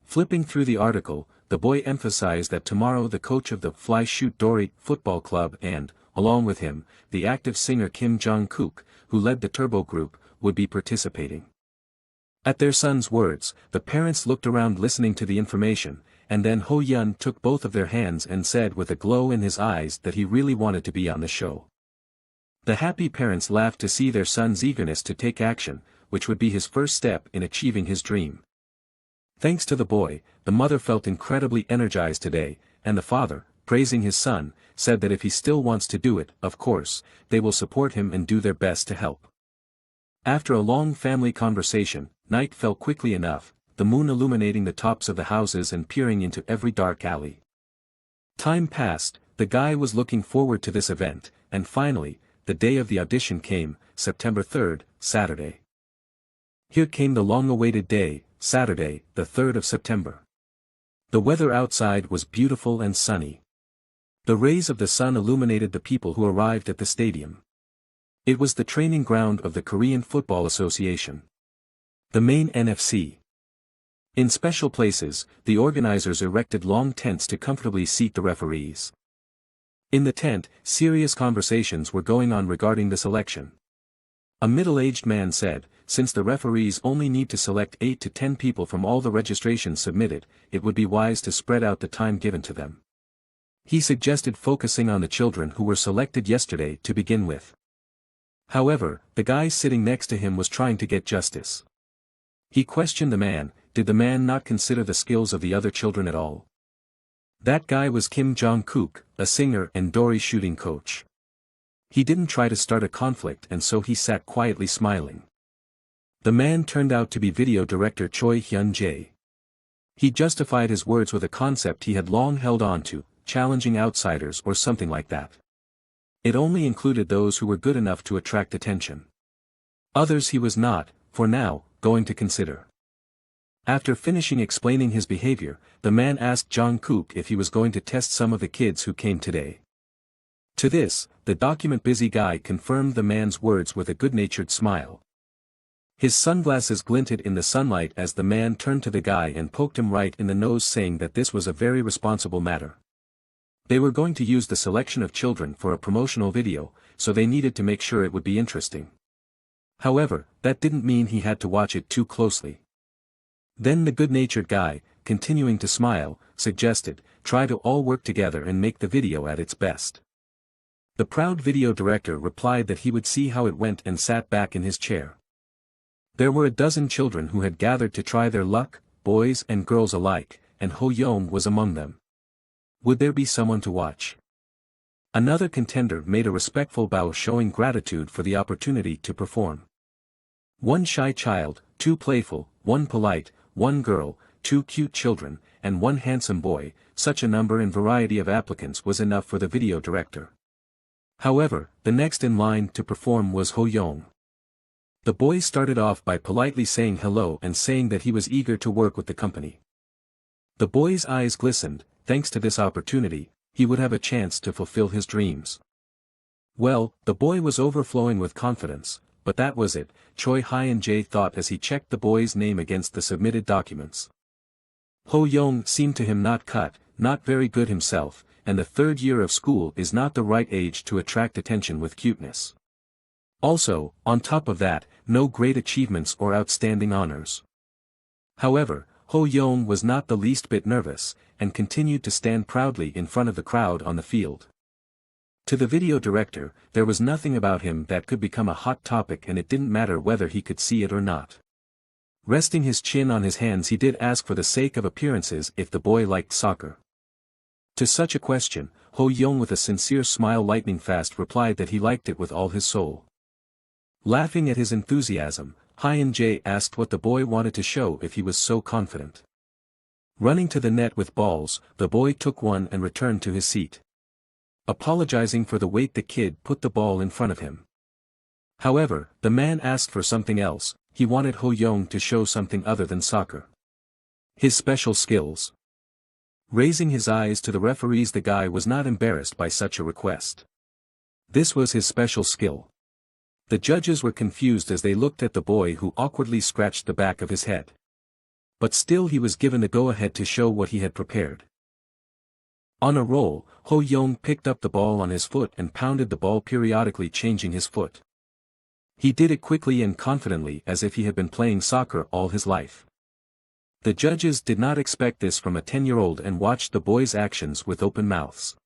Flipping through the article, the boy emphasized that tomorrow the coach of the Fly Shoot Dory football club and, along with him, the active singer Kim Jong-kook, who led the Turbo group, would be participating. At their son's words, the parents looked around listening to the information, and then Ho Young took both of their hands and said with a glow in his eyes that he really wanted to be on the show. The happy parents laughed to see their son's eagerness to take action, which would be his first step in achieving his dream. Thanks to the boy, the mother felt incredibly energized today, and the father, praising his son, said that if he still wants to do it, of course, they will support him and do their best to help. After a long family conversation, night fell quickly enough, the moon illuminating the tops of the houses and peering into every dark alley. Time passed, the guy was looking forward to this event, and finally, the day of the audition came, September 3rd, Saturday. Here came the long-awaited day, Saturday, the 3rd of September. The weather outside was beautiful and sunny. The rays of the sun illuminated the people who arrived at the stadium. It was the training ground of the Korean Football Association. The main NFC. In special places, the organizers erected long tents to comfortably seat the referees. In the tent, serious conversations were going on regarding the selection. A middle-aged man said, since the referees only need to select 8 to 10 people from all the registrations submitted, it would be wise to spread out the time given to them. He suggested focusing on the children who were selected yesterday to begin with. However, the guy sitting next to him was trying to get justice. He questioned the man, did the man not consider the skills of the other children at all? That guy was Kim Jong-kook, a singer and dory shooting coach. He didn't try to start a conflict and so he sat quietly smiling. The man turned out to be video director Choi Hyun-jae. He justified his words with a concept he had long held on to, challenging outsiders or something like that. It only included those who were good enough to attract attention. Others he was not, for now, going to consider. After finishing explaining his behavior, the man asked Jong-kook if he was going to test some of the kids who came today. To this, the document-busy guy confirmed the man's words with a good-natured smile. His sunglasses glinted in the sunlight as the man turned to the guy and poked him right in the nose, saying that this was a very responsible matter. They were going to use the selection of children for a promotional video, so they needed to make sure it would be interesting. However, that didn't mean he had to watch it too closely. Then the good-natured guy, continuing to smile, suggested, try to all work together and make the video at its best. The proud video director replied that he would see how it went and sat back in his chair. There were a dozen children who had gathered to try their luck, boys and girls alike, and Ho Young was among them. Would there be someone to watch? Another contender made a respectful bow, showing gratitude for the opportunity to perform. One shy child, two playful, one polite, one girl, two cute children, and one handsome boy, such a number and variety of applicants was enough for the video director. However, the next in line to perform was Ho Young. The boy started off by politely saying hello and saying that he was eager to work with the company. The boy's eyes glistened. Thanks to this opportunity, he would have a chance to fulfill his dreams. Well, the boy was overflowing with confidence, but that was it, Choi Hyun-jae thought as he checked the boy's name against the submitted documents. Ho Young seemed to him not very good himself, and the third year of school is not the right age to attract attention with cuteness. Also, on top of that, no great achievements or outstanding honors. However, Ho Young was not the least bit nervous, and continued to stand proudly in front of the crowd on the field. To the video director, there was nothing about him that could become a hot topic, and it didn't matter whether he could see it or not. Resting his chin on his hands, he did ask for the sake of appearances if the boy liked soccer. To such a question, Ho Young with a sincere smile lightning fast replied that he liked it with all his soul. Laughing at his enthusiasm, Hyun-jae asked what the boy wanted to show if he was so confident. Running to the net with balls, the boy took one and returned to his seat. Apologizing for the weight, the kid put the ball in front of him. However, the man asked for something else. He wanted Ho Young to show something other than soccer. His special skills. Raising his eyes to the referees, the guy was not embarrassed by such a request. This was his special skill. The judges were confused as they looked at the boy, who awkwardly scratched the back of his head. But still he was given the go-ahead to show what he had prepared. On a roll, Ho Young picked up the ball on his foot and pounded the ball, periodically changing his foot. He did it quickly and confidently, as if he had been playing soccer all his life. The judges did not expect this from a 10-year-old and watched the boy's actions with open mouths.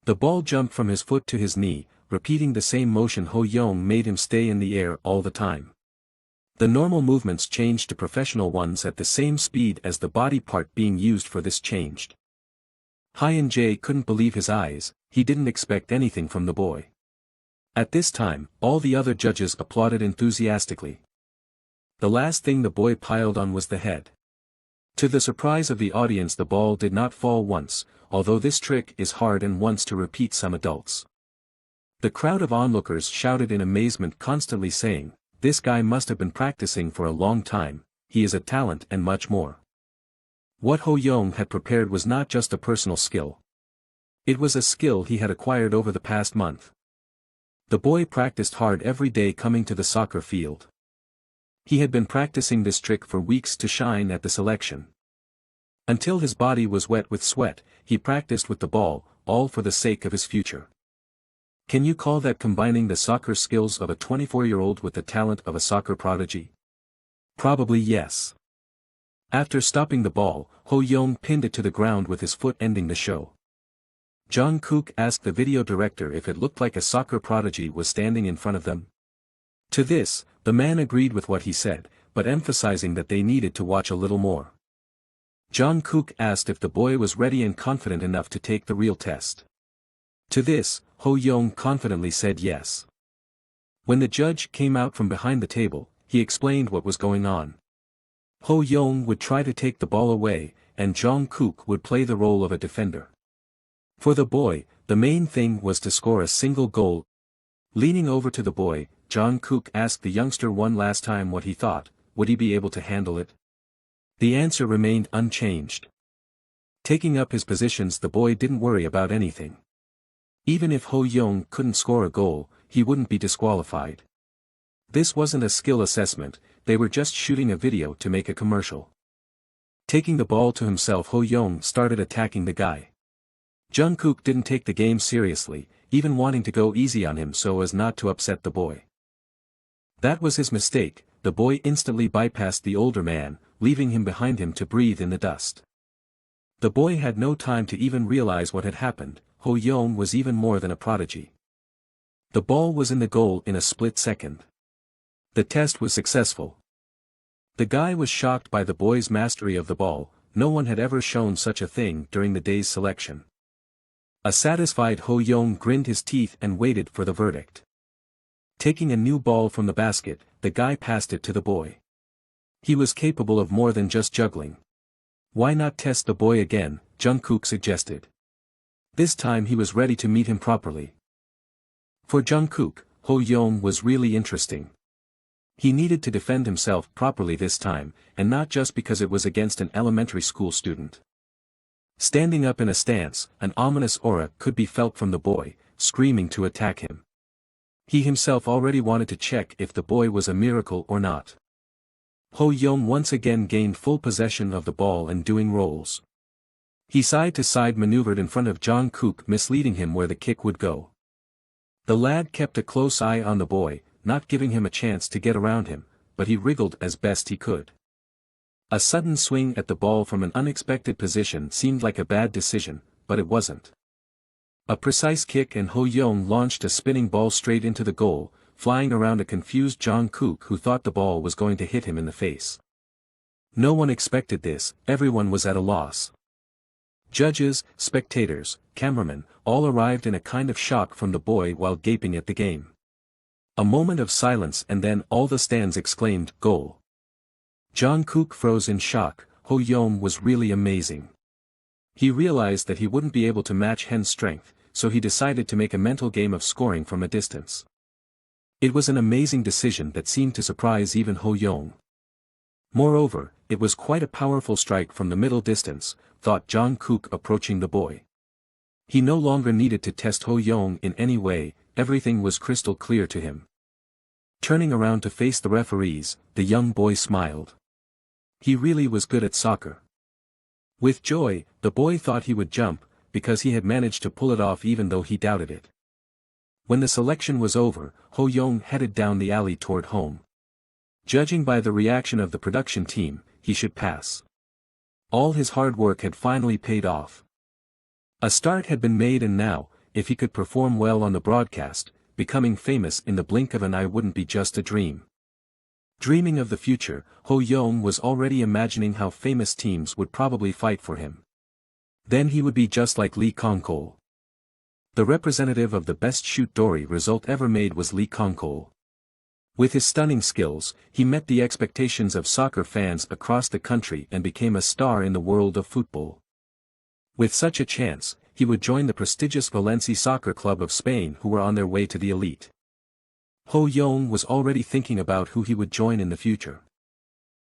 The ball jumped from his foot to his knee, repeating the same motion. Ho Young made him stay in the air all the time. The normal movements changed to professional ones at the same speed as the body part being used for this changed. Hyun-jae couldn't believe his eyes. He didn't expect anything from the boy. At this time, all the other judges applauded enthusiastically. The last thing the boy piled on was the head. To the surprise of the audience, the ball did not fall once, although this trick is hard and wants to repeat some adults. The crowd of onlookers shouted in amazement, constantly saying, "This guy must have been practicing for a long time, he is a talent," and much more. What Ho Young had prepared was not just a personal skill. It was a skill he had acquired over the past month. The boy practiced hard every day coming to the soccer field. He had been practicing this trick for weeks to shine at the selection. Until his body was wet with sweat, he practiced with the ball, all for the sake of his future. Can you call that combining the soccer skills of a 24-year-old with the talent of a soccer prodigy? Probably yes. After stopping the ball, Ho Young pinned it to the ground with his foot, ending the show. Jungkook asked the video director if it looked like a soccer prodigy was standing in front of them. To this, the man agreed with what he said, but emphasizing that they needed to watch a little more. Jungkook asked if the boy was ready and confident enough to take the real test. To this, Ho Young confidently said yes. When the judge came out from behind the table, he explained what was going on. Ho Young would try to take the ball away, and Jungkook would play the role of a defender. For the boy, the main thing was to score a single goal. Leaning over to the boy, Jungkook asked the youngster one last time what he thought. Would he be able to handle it? The answer remained unchanged. Taking up his positions, the boy didn't worry about anything. Even if Ho Young couldn't score a goal, he wouldn't be disqualified. This wasn't a skill assessment, they were just shooting a video to make a commercial. Taking the ball to himself, Ho Young started attacking the guy. Jungkook didn't take the game seriously, even wanting to go easy on him so as not to upset the boy. That was his mistake, the boy instantly bypassed the older man, leaving him behind him to breathe in the dust. The boy had no time to even realize what had happened. Ho Young was even more than a prodigy. The ball was in the goal in a split second. The test was successful. The guy was shocked by the boy's mastery of the ball, no one had ever shown such a thing during the day's selection. A satisfied Ho Young grinned his teeth and waited for the verdict. Taking a new ball from the basket, the guy passed it to the boy. He was capable of more than just juggling. Why not test the boy again, Jungkook suggested. This time he was ready to meet him properly. For Jungkook, Ho Young was really interesting. He needed to defend himself properly this time, and not just because it was against an elementary school student. Standing up in a stance, an ominous aura could be felt from the boy, screaming to attack him. He himself already wanted to check if the boy was a miracle or not. Ho Young once again gained full possession of the ball and doing rolls. He side-to-side maneuvered in front of Jungkook, misleading him where the kick would go. The lad kept a close eye on the boy, not giving him a chance to get around him, but he wriggled as best he could. A sudden swing at the ball from an unexpected position seemed like a bad decision, but it wasn't. A precise kick and Ho Young launched a spinning ball straight into the goal, flying around a confused Jungkook who thought the ball was going to hit him in the face. No one expected this, everyone was at a loss. Judges, spectators, cameramen, all arrived in a kind of shock from the boy while gaping at the game. A moment of silence and then all the stands exclaimed, "Goal." Jungkook froze in shock. Ho Young was really amazing. He realized that he wouldn't be able to match Hen's strength, so he decided to make a mental game of scoring from a distance. It was an amazing decision that seemed to surprise even Ho Young. Moreover, it was quite a powerful strike from the middle distance, thought Jungkook approaching the boy. He no longer needed to test Ho Young in any way, everything was crystal clear to him. Turning around to face the referees, the young boy smiled. He really was good at soccer. With joy, the boy thought he would jump, because he had managed to pull it off even though he doubted it. When the selection was over, Ho Young headed down the alley toward home. Judging by the reaction of the production team, he should pass. All his hard work had finally paid off. A start had been made, and now, if he could perform well on the broadcast, becoming famous in the blink of an eye wouldn't be just a dream. Dreaming of the future, Ho Young was already imagining how famous teams would probably fight for him. Then he would be just like Lee Kong-kol. The representative of the best shoot Dory result ever made was Lee Kong-kol. With his stunning skills, he met the expectations of soccer fans across the country and became a star in the world of football. With such a chance, he would join the prestigious Valencia soccer club of Spain, who were on their way to the elite. Ho Young was already thinking about who he would join in the future.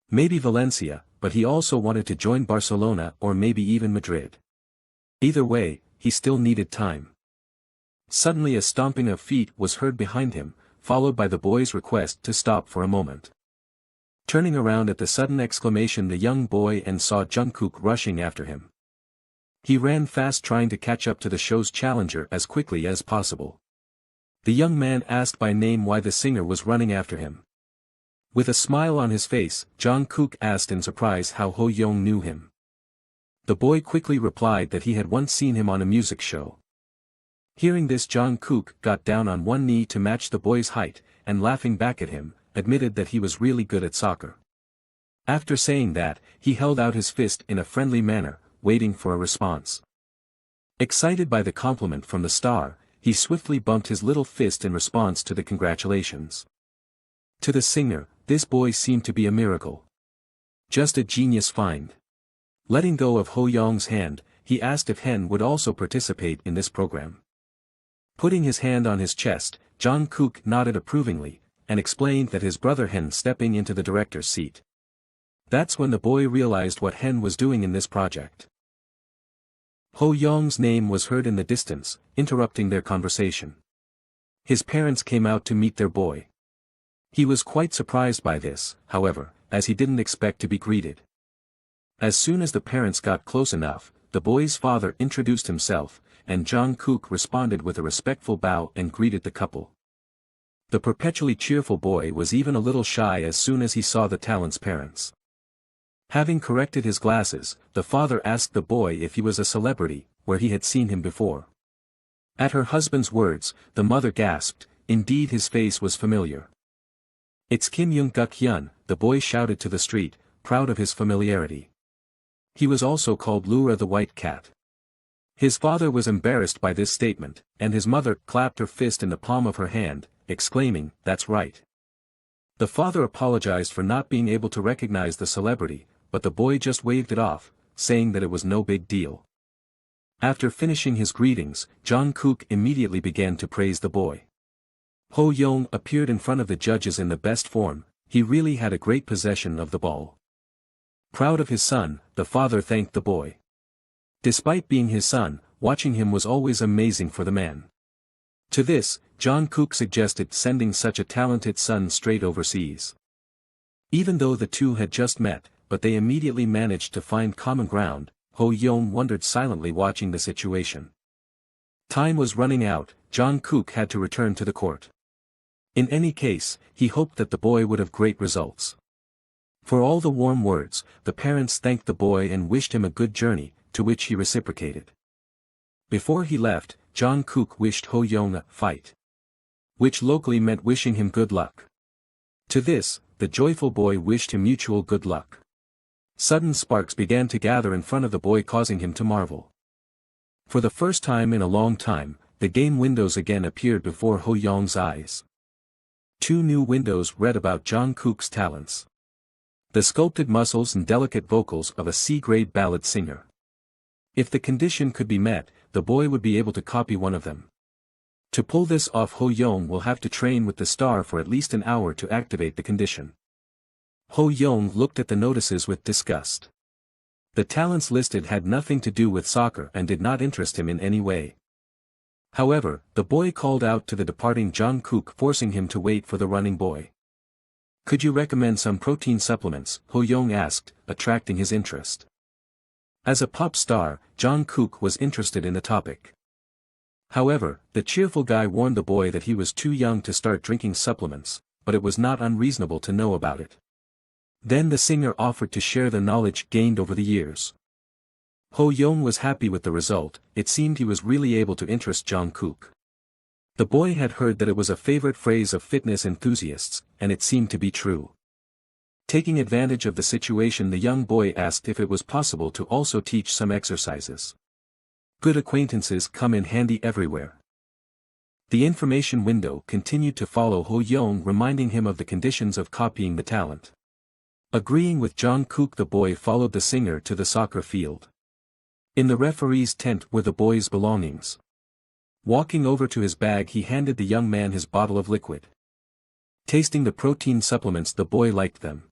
Maybe Valencia, but he also wanted to join Barcelona or maybe even Madrid. Either way, he still needed time. Suddenly a stomping of feet was heard behind him, followed by the boy's request to stop for a moment. Turning around at the sudden exclamation, the young boy and saw Jungkook rushing after him. He ran fast, trying to catch up to the show's challenger as quickly as possible. The young man asked by name why the singer was running after him. With a smile on his face, Jungkook asked in surprise how Ho Young knew him. The boy quickly replied that he had once seen him on a music show. Hearing this, Jungkook got down on one knee to match the boy's height, and laughing back at him, admitted that he was really good at soccer. After saying that, he held out his fist in a friendly manner, waiting for a response. Excited by the compliment from the star, he swiftly bumped his little fist in response to the congratulations. To the singer, this boy seemed to be a miracle. Just a genius find. Letting go of Ho Young's hand, he asked if Hen would also participate in this program. Putting his hand on his chest, Jungkook nodded approvingly, and explained that his brother Hen stepping into the director's seat. That's when the boy realized what Hen was doing in this project. Ho Young's name was heard in the distance, interrupting their conversation. His parents came out to meet their boy. He was quite surprised by this, however, as he didn't expect to be greeted. As soon as the parents got close enough, the boy's father introduced himself, and Jungkook responded with a respectful bow and greeted the couple. The perpetually cheerful boy was even a little shy as soon as he saw the talent's parents. Having corrected his glasses, the father asked the boy if he was a celebrity, where he had seen him before. At her husband's words, the mother gasped, indeed his face was familiar. "It's Kim Young-guk-hyun," the boy shouted to the street, proud of his familiarity. He was also called Lura the White Cat. His father was embarrassed by this statement, and his mother clapped her fist in the palm of her hand, exclaiming, "That's right." The father apologized for not being able to recognize the celebrity, but the boy just waved it off, saying that it was no big deal. After finishing his greetings, Jungkook immediately began to praise the boy. Ho Young appeared in front of the judges in the best form, he really had a great possession of the ball. Proud of his son, the father thanked the boy. Despite being his son, watching him was always amazing for the man. To this, Jungkook suggested sending such a talented son straight overseas. Even though the two had just met, but they immediately managed to find common ground, Ho Young wondered silently watching the situation. Time was running out, Jungkook had to return to the court. In any case, he hoped that the boy would have great results. For all the warm words, the parents thanked the boy and wished him a good journey, to which he reciprocated. Before he left, Jungkook wished Ho Young a fight, which locally meant wishing him good luck. To this, the joyful boy wished him mutual good luck. Sudden sparks began to gather in front of the boy, causing him to marvel. For the first time in a long time, the game windows again appeared before Ho Young's eyes. 2 new windows read about Jungkook's talents. The sculpted muscles and delicate vocals of a C-grade ballad singer. If the condition could be met, the boy would be able to copy one of them. To pull this off, Ho Young will have to train with the star for at least an hour to activate the condition. Ho Young looked at the notices with disgust. The talents listed had nothing to do with soccer and did not interest him in any way. However, the boy called out to the departing Jungkook, forcing him to wait for the running boy. "Could you recommend some protein supplements?" Ho Young asked, attracting his interest. As a pop star, Jungkook was interested in the topic. However, the cheerful guy warned the boy that he was too young to start drinking supplements, but it was not unreasonable to know about it. Then the singer offered to share the knowledge gained over the years. Ho Young was happy with the result, it seemed he was really able to interest Jungkook. The boy had heard that it was a favorite phrase of fitness enthusiasts, and it seemed to be true. Taking advantage of the situation, the young boy asked if it was possible to also teach some exercises. Good acquaintances come in handy everywhere. The information window continued to follow Ho Young, reminding him of the conditions of copying the talent. Agreeing with Jungkook, the boy followed the singer to the soccer field. In the referee's tent were the boy's belongings. Walking over to his bag, he handed the young man his bottle of liquid. Tasting the protein supplements, the boy liked them.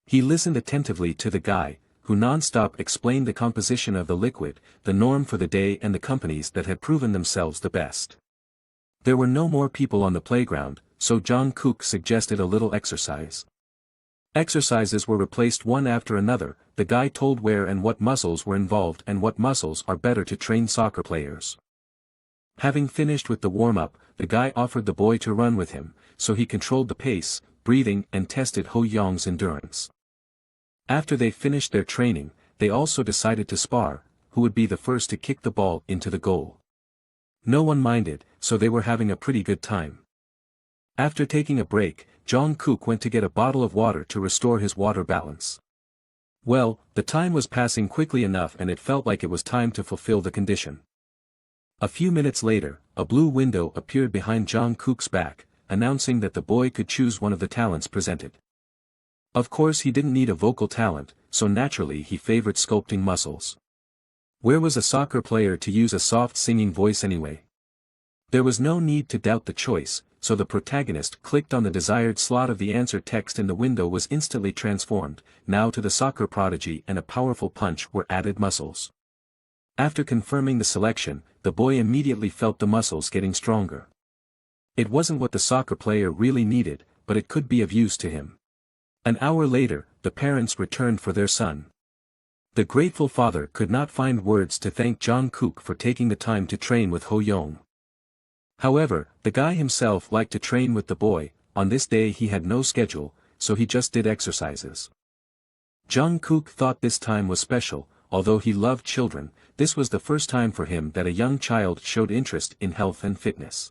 He listened attentively to the guy, who non-stop explained the composition of the liquid, the norm for the day and the companies that had proven themselves the best. There were no more people on the playground, so Jungkook suggested a little exercise. Exercises were replaced one after another, the guy told where and what muscles were involved and what muscles are better to train soccer players. Having finished with the warm-up, the guy offered the boy to run with him, so he controlled the pace, breathing and tested Ho Young's endurance. After they finished their training, they also decided to spar, who would be the first to kick the ball into the goal. No one minded, so they were having a pretty good time. After taking a break, Jungkook went to get a bottle of water to restore his water balance. Well, the time was passing quickly enough and it felt like it was time to fulfill the condition. A few minutes later, a blue window appeared behind Jungkook's back, announcing that the boy could choose one of the talents presented. Of course he didn't need a vocal talent, so naturally he favored sculpting muscles. Where was a soccer player to use a soft singing voice anyway? There was no need to doubt the choice, so the protagonist clicked on the desired slot of the answer text and the window was instantly transformed. Now to the soccer prodigy and a powerful punch were added muscles. After confirming the selection, the boy immediately felt the muscles getting stronger. It wasn't what the soccer player really needed, but it could be of use to him. An hour later, the parents returned for their son. The grateful father could not find words to thank Jungkook for taking the time to train with Ho-young. However, the guy himself liked to train with the boy. On this day he had no schedule, so he just did exercises. Jungkook thought this time was special. Although he loved children, this was the first time for him that a young child showed interest in health and fitness.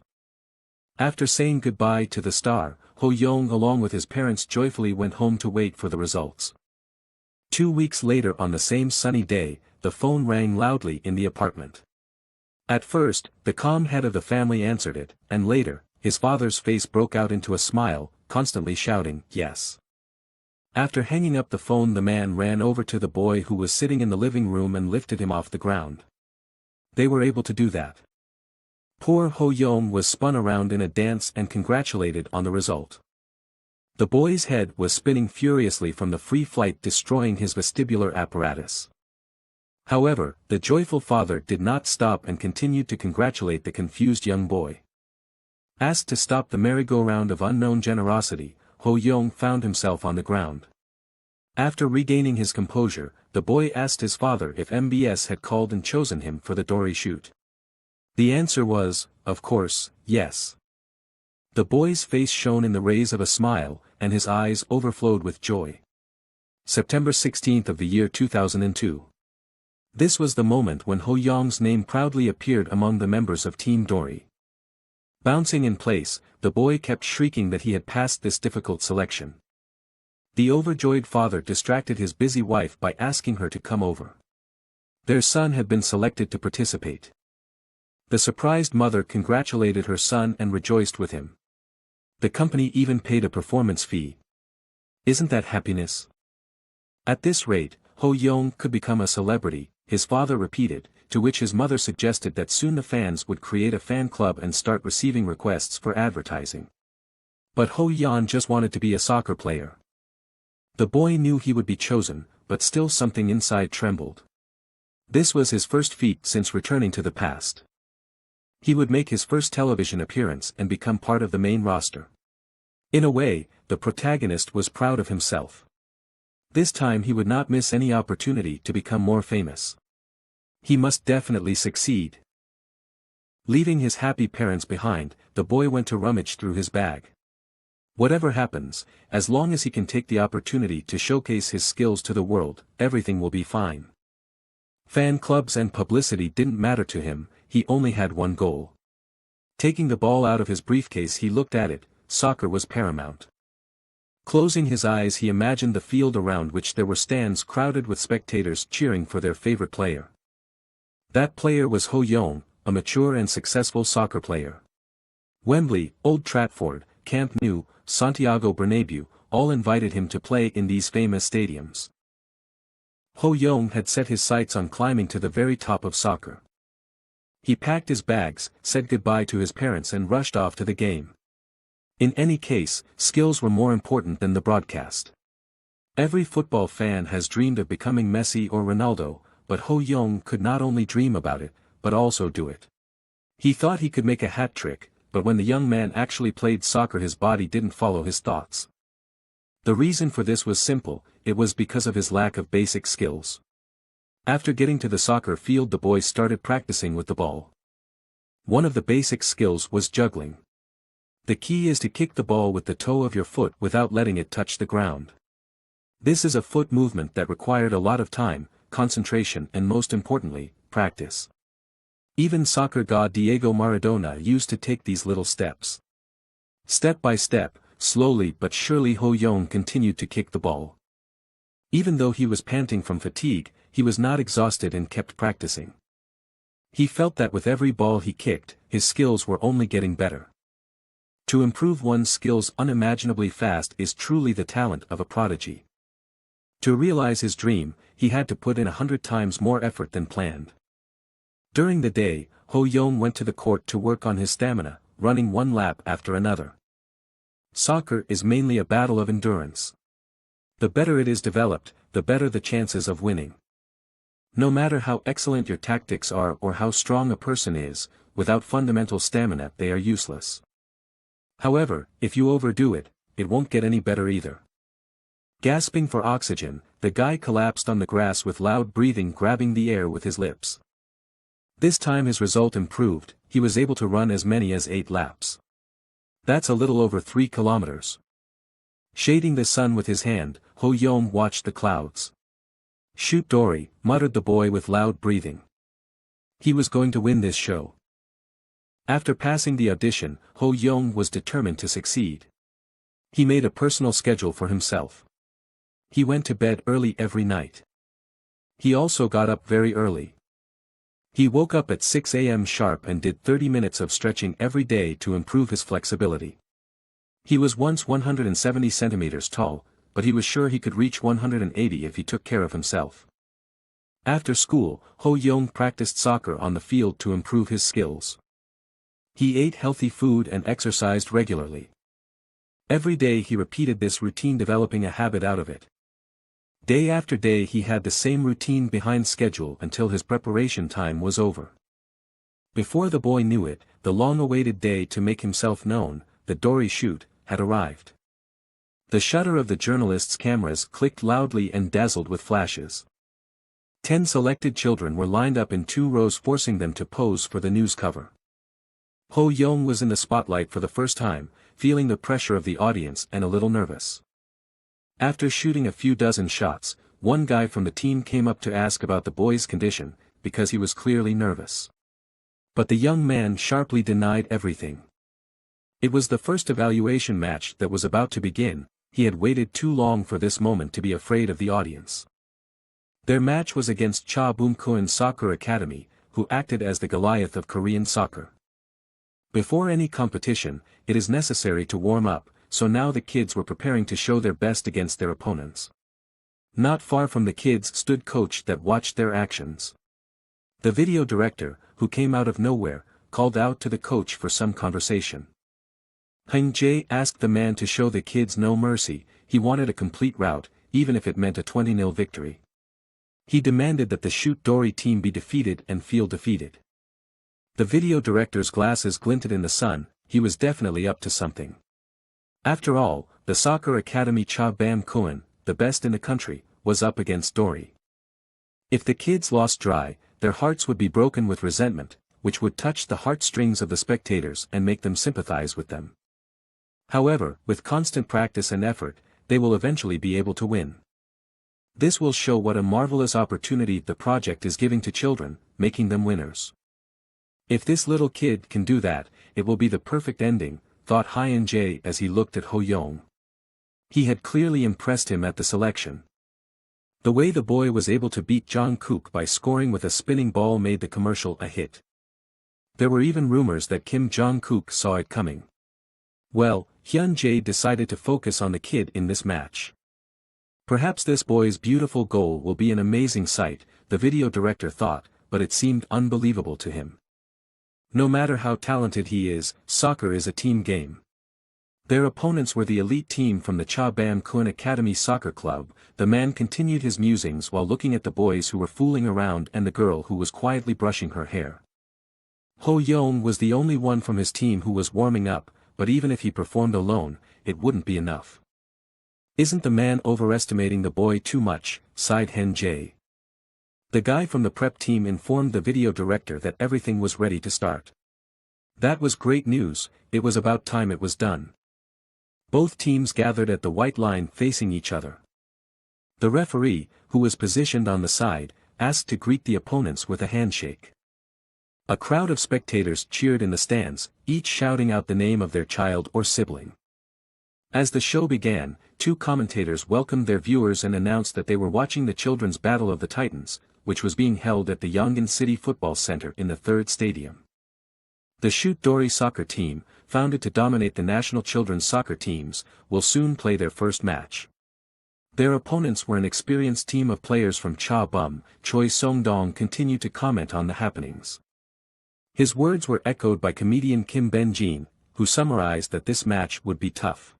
After saying goodbye to the star, Ho-young along with his parents joyfully went home to wait for the results. 2 weeks later on the same sunny day, the phone rang loudly in the apartment. At first, the calm head of the family answered it, and later, his father's face broke out into a smile, constantly shouting, "Yes." After hanging up the phone, the man ran over to the boy who was sitting in the living room and lifted him off the ground. They were able to do that. Poor Ho-young was spun around in a dance and congratulated on the result. The boy's head was spinning furiously from the free flight, destroying his vestibular apparatus. However, the joyful father did not stop and continued to congratulate the confused young boy. Asked to stop the merry-go-round of unknown generosity, Ho-young found himself on the ground. After regaining his composure, the boy asked his father if MBS had called and chosen him for the Dory shoot. The answer was, of course, yes. The boy's face shone in the rays of a smile, and his eyes overflowed with joy. September 16th of the year 2002. This was the moment when Ho-young's name proudly appeared among the members of Team Dory. Bouncing in place, the boy kept shrieking that he had passed this difficult selection. The overjoyed father distracted his busy wife by asking her to come over. Their son had been selected to participate. The surprised mother congratulated her son and rejoiced with him. The company even paid a performance fee. Isn't that happiness? At this rate, Ho-young could become a celebrity, his father repeated, to which his mother suggested that soon the fans would create a fan club and start receiving requests for advertising. But Ho-young just wanted to be a soccer player. The boy knew he would be chosen, but still something inside trembled. This was his first feat since returning to the past. He would make his first television appearance and become part of the main roster. In a way, the protagonist was proud of himself. This time he would not miss any opportunity to become more famous. He must definitely succeed. Leaving his happy parents behind, the boy went to rummage through his bag. Whatever happens, as long as he can take the opportunity to showcase his skills to the world, everything will be fine. Fan clubs and publicity didn't matter to him, he only had one goal. Taking the ball out of his briefcase, he looked at it. Soccer was paramount. Closing his eyes, he imagined the field around which there were stands crowded with spectators cheering for their favorite player. That player was Ho-young, a mature and successful soccer player. Wembley, Old Trafford, Camp Nou, Santiago Bernabeu, all invited him to play in these famous stadiums. Ho-young had set his sights on climbing to the very top of soccer. He packed his bags, said goodbye to his parents and rushed off to the game. In any case, skills were more important than the broadcast. Every football fan has dreamed of becoming Messi or Ronaldo, but Ho-young could not only dream about it, but also do it. He thought he could make a hat trick, but when the young man actually played soccer his body didn't follow his thoughts. The reason for this was simple, it was because of his lack of basic skills. After getting to the soccer field, the boy started practicing with the ball. One of the basic skills was juggling. The key is to kick the ball with the toe of your foot without letting it touch the ground. This is a foot movement that required a lot of time, concentration and most importantly, practice. Even soccer god Diego Maradona used to take these little steps. Step by step, slowly but surely Ho-young continued to kick the ball. Even though he was panting from fatigue, he was not exhausted and kept practicing. He felt that with every ball he kicked, his skills were only getting better. To improve one's skills unimaginably fast is truly the talent of a prodigy. To realize his dream, he had to put in 100 times more effort than planned. During the day, Ho-young went to the court to work on his stamina, running one lap after another. Soccer is mainly a battle of endurance. The better it is developed, the better the chances of winning. No matter how excellent your tactics are or how strong a person is, without fundamental stamina they are useless. However, if you overdo it, it won't get any better either. Gasping for oxygen, the guy collapsed on the grass with loud breathing, grabbing the air with his lips. This time his result improved, he was able to run as many as 8 laps. That's a little over 3 kilometers. Shading the sun with his hand, Ho Young watched the clouds. "Shoot Dory," muttered the boy with loud breathing. He was going to win this show. After passing the audition, Ho Young was determined to succeed. He made a personal schedule for himself. He went to bed early every night. He also got up very early. He woke up at 6 a.m. sharp and did 30 minutes of stretching every day to improve his flexibility. He was once 170 centimeters tall, but he was sure he could reach 180 if he took care of himself. After school, Ho Young practiced soccer on the field to improve his skills. He ate healthy food and exercised regularly. Every day he repeated this routine, developing a habit out of it. Day after day he had the same routine behind schedule until his preparation time was over. Before the boy knew it, the long-awaited day to make himself known, the dory shoot, had arrived. The shutter of the journalists' cameras clicked loudly and dazzled with flashes. 10 selected children were lined up in 2 rows, forcing them to pose for the news cover. Ho Young was in the spotlight for the first time, feeling the pressure of the audience and a little nervous. After shooting a few dozen shots, one guy from the team came up to ask about the boy's condition, because he was clearly nervous. But the young man sharply denied everything. It was the first evaluation match that was about to begin. He had waited too long for this moment to be afraid of the audience. Their match was against Cha Bum-Kuan Soccer Academy, who acted as the Goliath of Korean soccer. Before any competition, it is necessary to warm up, so now the kids were preparing to show their best against their opponents. Not far from the kids stood coach that watched their actions. The video director, who came out of nowhere, called out to the coach for some conversation. Heng Jae asked the man to show the kids no mercy. He wanted a complete rout, even if it meant a 20-0 victory. He demanded that the Shoot Dory team be defeated and feel defeated. The video director's glasses glinted in the sun. He was definitely up to something. After all, the soccer academy Cha Bum-Kuan, the best in the country, was up against Dory. If the kids lost dry, their hearts would be broken with resentment, which would touch the heartstrings of the spectators and make them sympathize with them. However, with constant practice and effort, they will eventually be able to win. This will show what a marvelous opportunity the project is giving to children, making them winners. If this little kid can do that, it will be the perfect ending, thought Hyun Jae as he looked at Ho Young. He had clearly impressed him at the selection. The way the boy was able to beat Jungkook by scoring with a spinning ball made the commercial a hit. There were even rumors that Kim Jong-kook saw it coming. Well, Hyun Jae decided to focus on the kid in this match. Perhaps this boy's beautiful goal will be an amazing sight, the video director thought, but it seemed unbelievable to him. No matter how talented he is, soccer is a team game. Their opponents were the elite team from the Cha Bum-Kuan Academy Soccer Club. The man continued his musings while looking at the boys who were fooling around and the girl who was quietly brushing her hair. Ho Young was the only one from his team who was warming up, but even if he performed alone, it wouldn't be enough. Isn't the man overestimating the boy too much, sighed Hyun Jae. The guy from the prep team informed the video director that everything was ready to start. That was great news. It was about time it was done. Both teams gathered at the white line facing each other. The referee, who was positioned on the side, asked to greet the opponents with a handshake. A crowd of spectators cheered in the stands, each shouting out the name of their child or sibling. As the show began, 2 commentators welcomed their viewers and announced that they were watching the Children's Battle of the Titans, which was being held at the Yongin City Football Center in the 3rd Stadium. The Shoot Dory soccer team, founded to dominate the national children's soccer teams, will soon play their first match. Their opponents were an experienced team of players from Cha Bum. Choi Song-dong continued to comment on the happenings. His words were echoed by comedian Kim Ben-jin, who summarized that this match would be tough.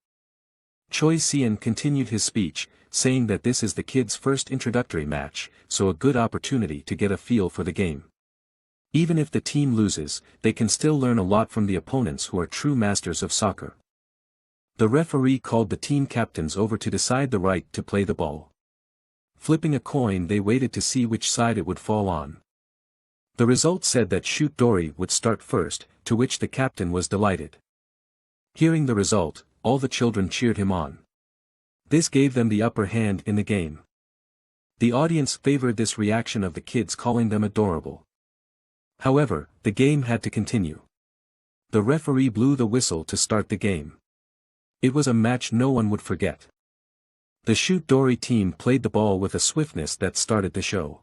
Choi Seon continued his speech, saying that this is the kids' first introductory match, so a good opportunity to get a feel for the game. Even if the team loses, they can still learn a lot from the opponents who are true masters of soccer. The referee called the team captains over to decide the right to play the ball. Flipping a coin, they waited to see which side it would fall on. The result said that Shoot Dory would start first, to which the captain was delighted. Hearing the result, all the children cheered him on. This gave them the upper hand in the game. The audience favored this reaction of the kids, calling them adorable. However, the game had to continue. The referee blew the whistle to start the game. It was a match no one would forget. The Shoot Dory team played the ball with a swiftness that started the show.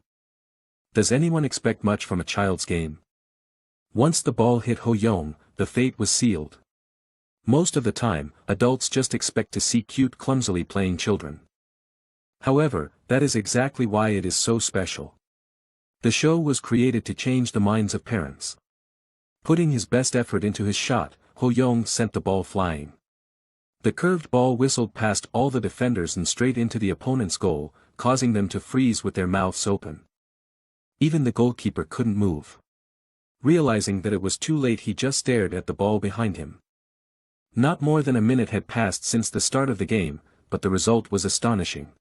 Does anyone expect much from a child's game? Once the ball hit Ho Young, the fate was sealed. Most of the time, adults just expect to see cute clumsily playing children. However, that is exactly why it is so special. The show was created to change the minds of parents. Putting his best effort into his shot, Ho Young sent the ball flying. The curved ball whistled past all the defenders and straight into the opponent's goal, causing them to freeze with their mouths open. Even the goalkeeper couldn't move. Realizing that it was too late, he just stared at the ball behind him. Not more than a minute had passed since the start of the game, but the result was astonishing.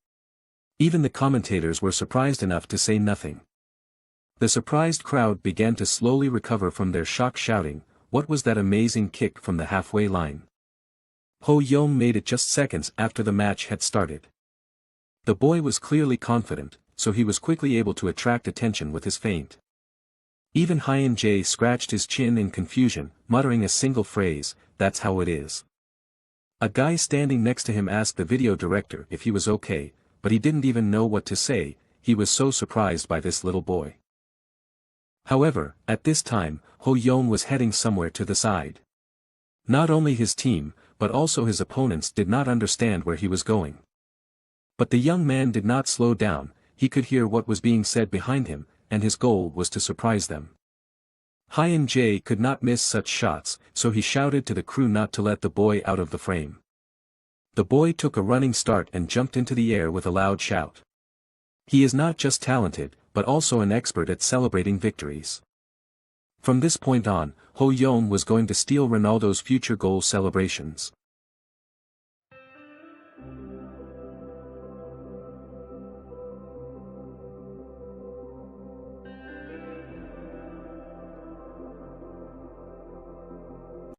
Even the commentators were surprised enough to say nothing. The surprised crowd began to slowly recover from their shock, shouting, "What was that amazing kick from the halfway line?" Ho Young made it just seconds after the match had started. The boy was clearly confident, so he was quickly able to attract attention with his feint. Even Hyun Jae scratched his chin in confusion, muttering a single phrase, "That's how it is." A guy standing next to him asked the video director if he was okay, but he didn't even know what to say, he was so surprised by this little boy. However, at this time, Ho Young was heading somewhere to the side. Not only his team, but also his opponents did not understand where he was going. But the young man did not slow down, he could hear what was being said behind him, and his goal was to surprise them. Hyun Jae could not miss such shots, so he shouted to the crew not to let the boy out of the frame. The boy took a running start and jumped into the air with a loud shout. He is not just talented, but also an expert at celebrating victories. From this point on, Ho Young was going to steal Ronaldo's future goal celebrations.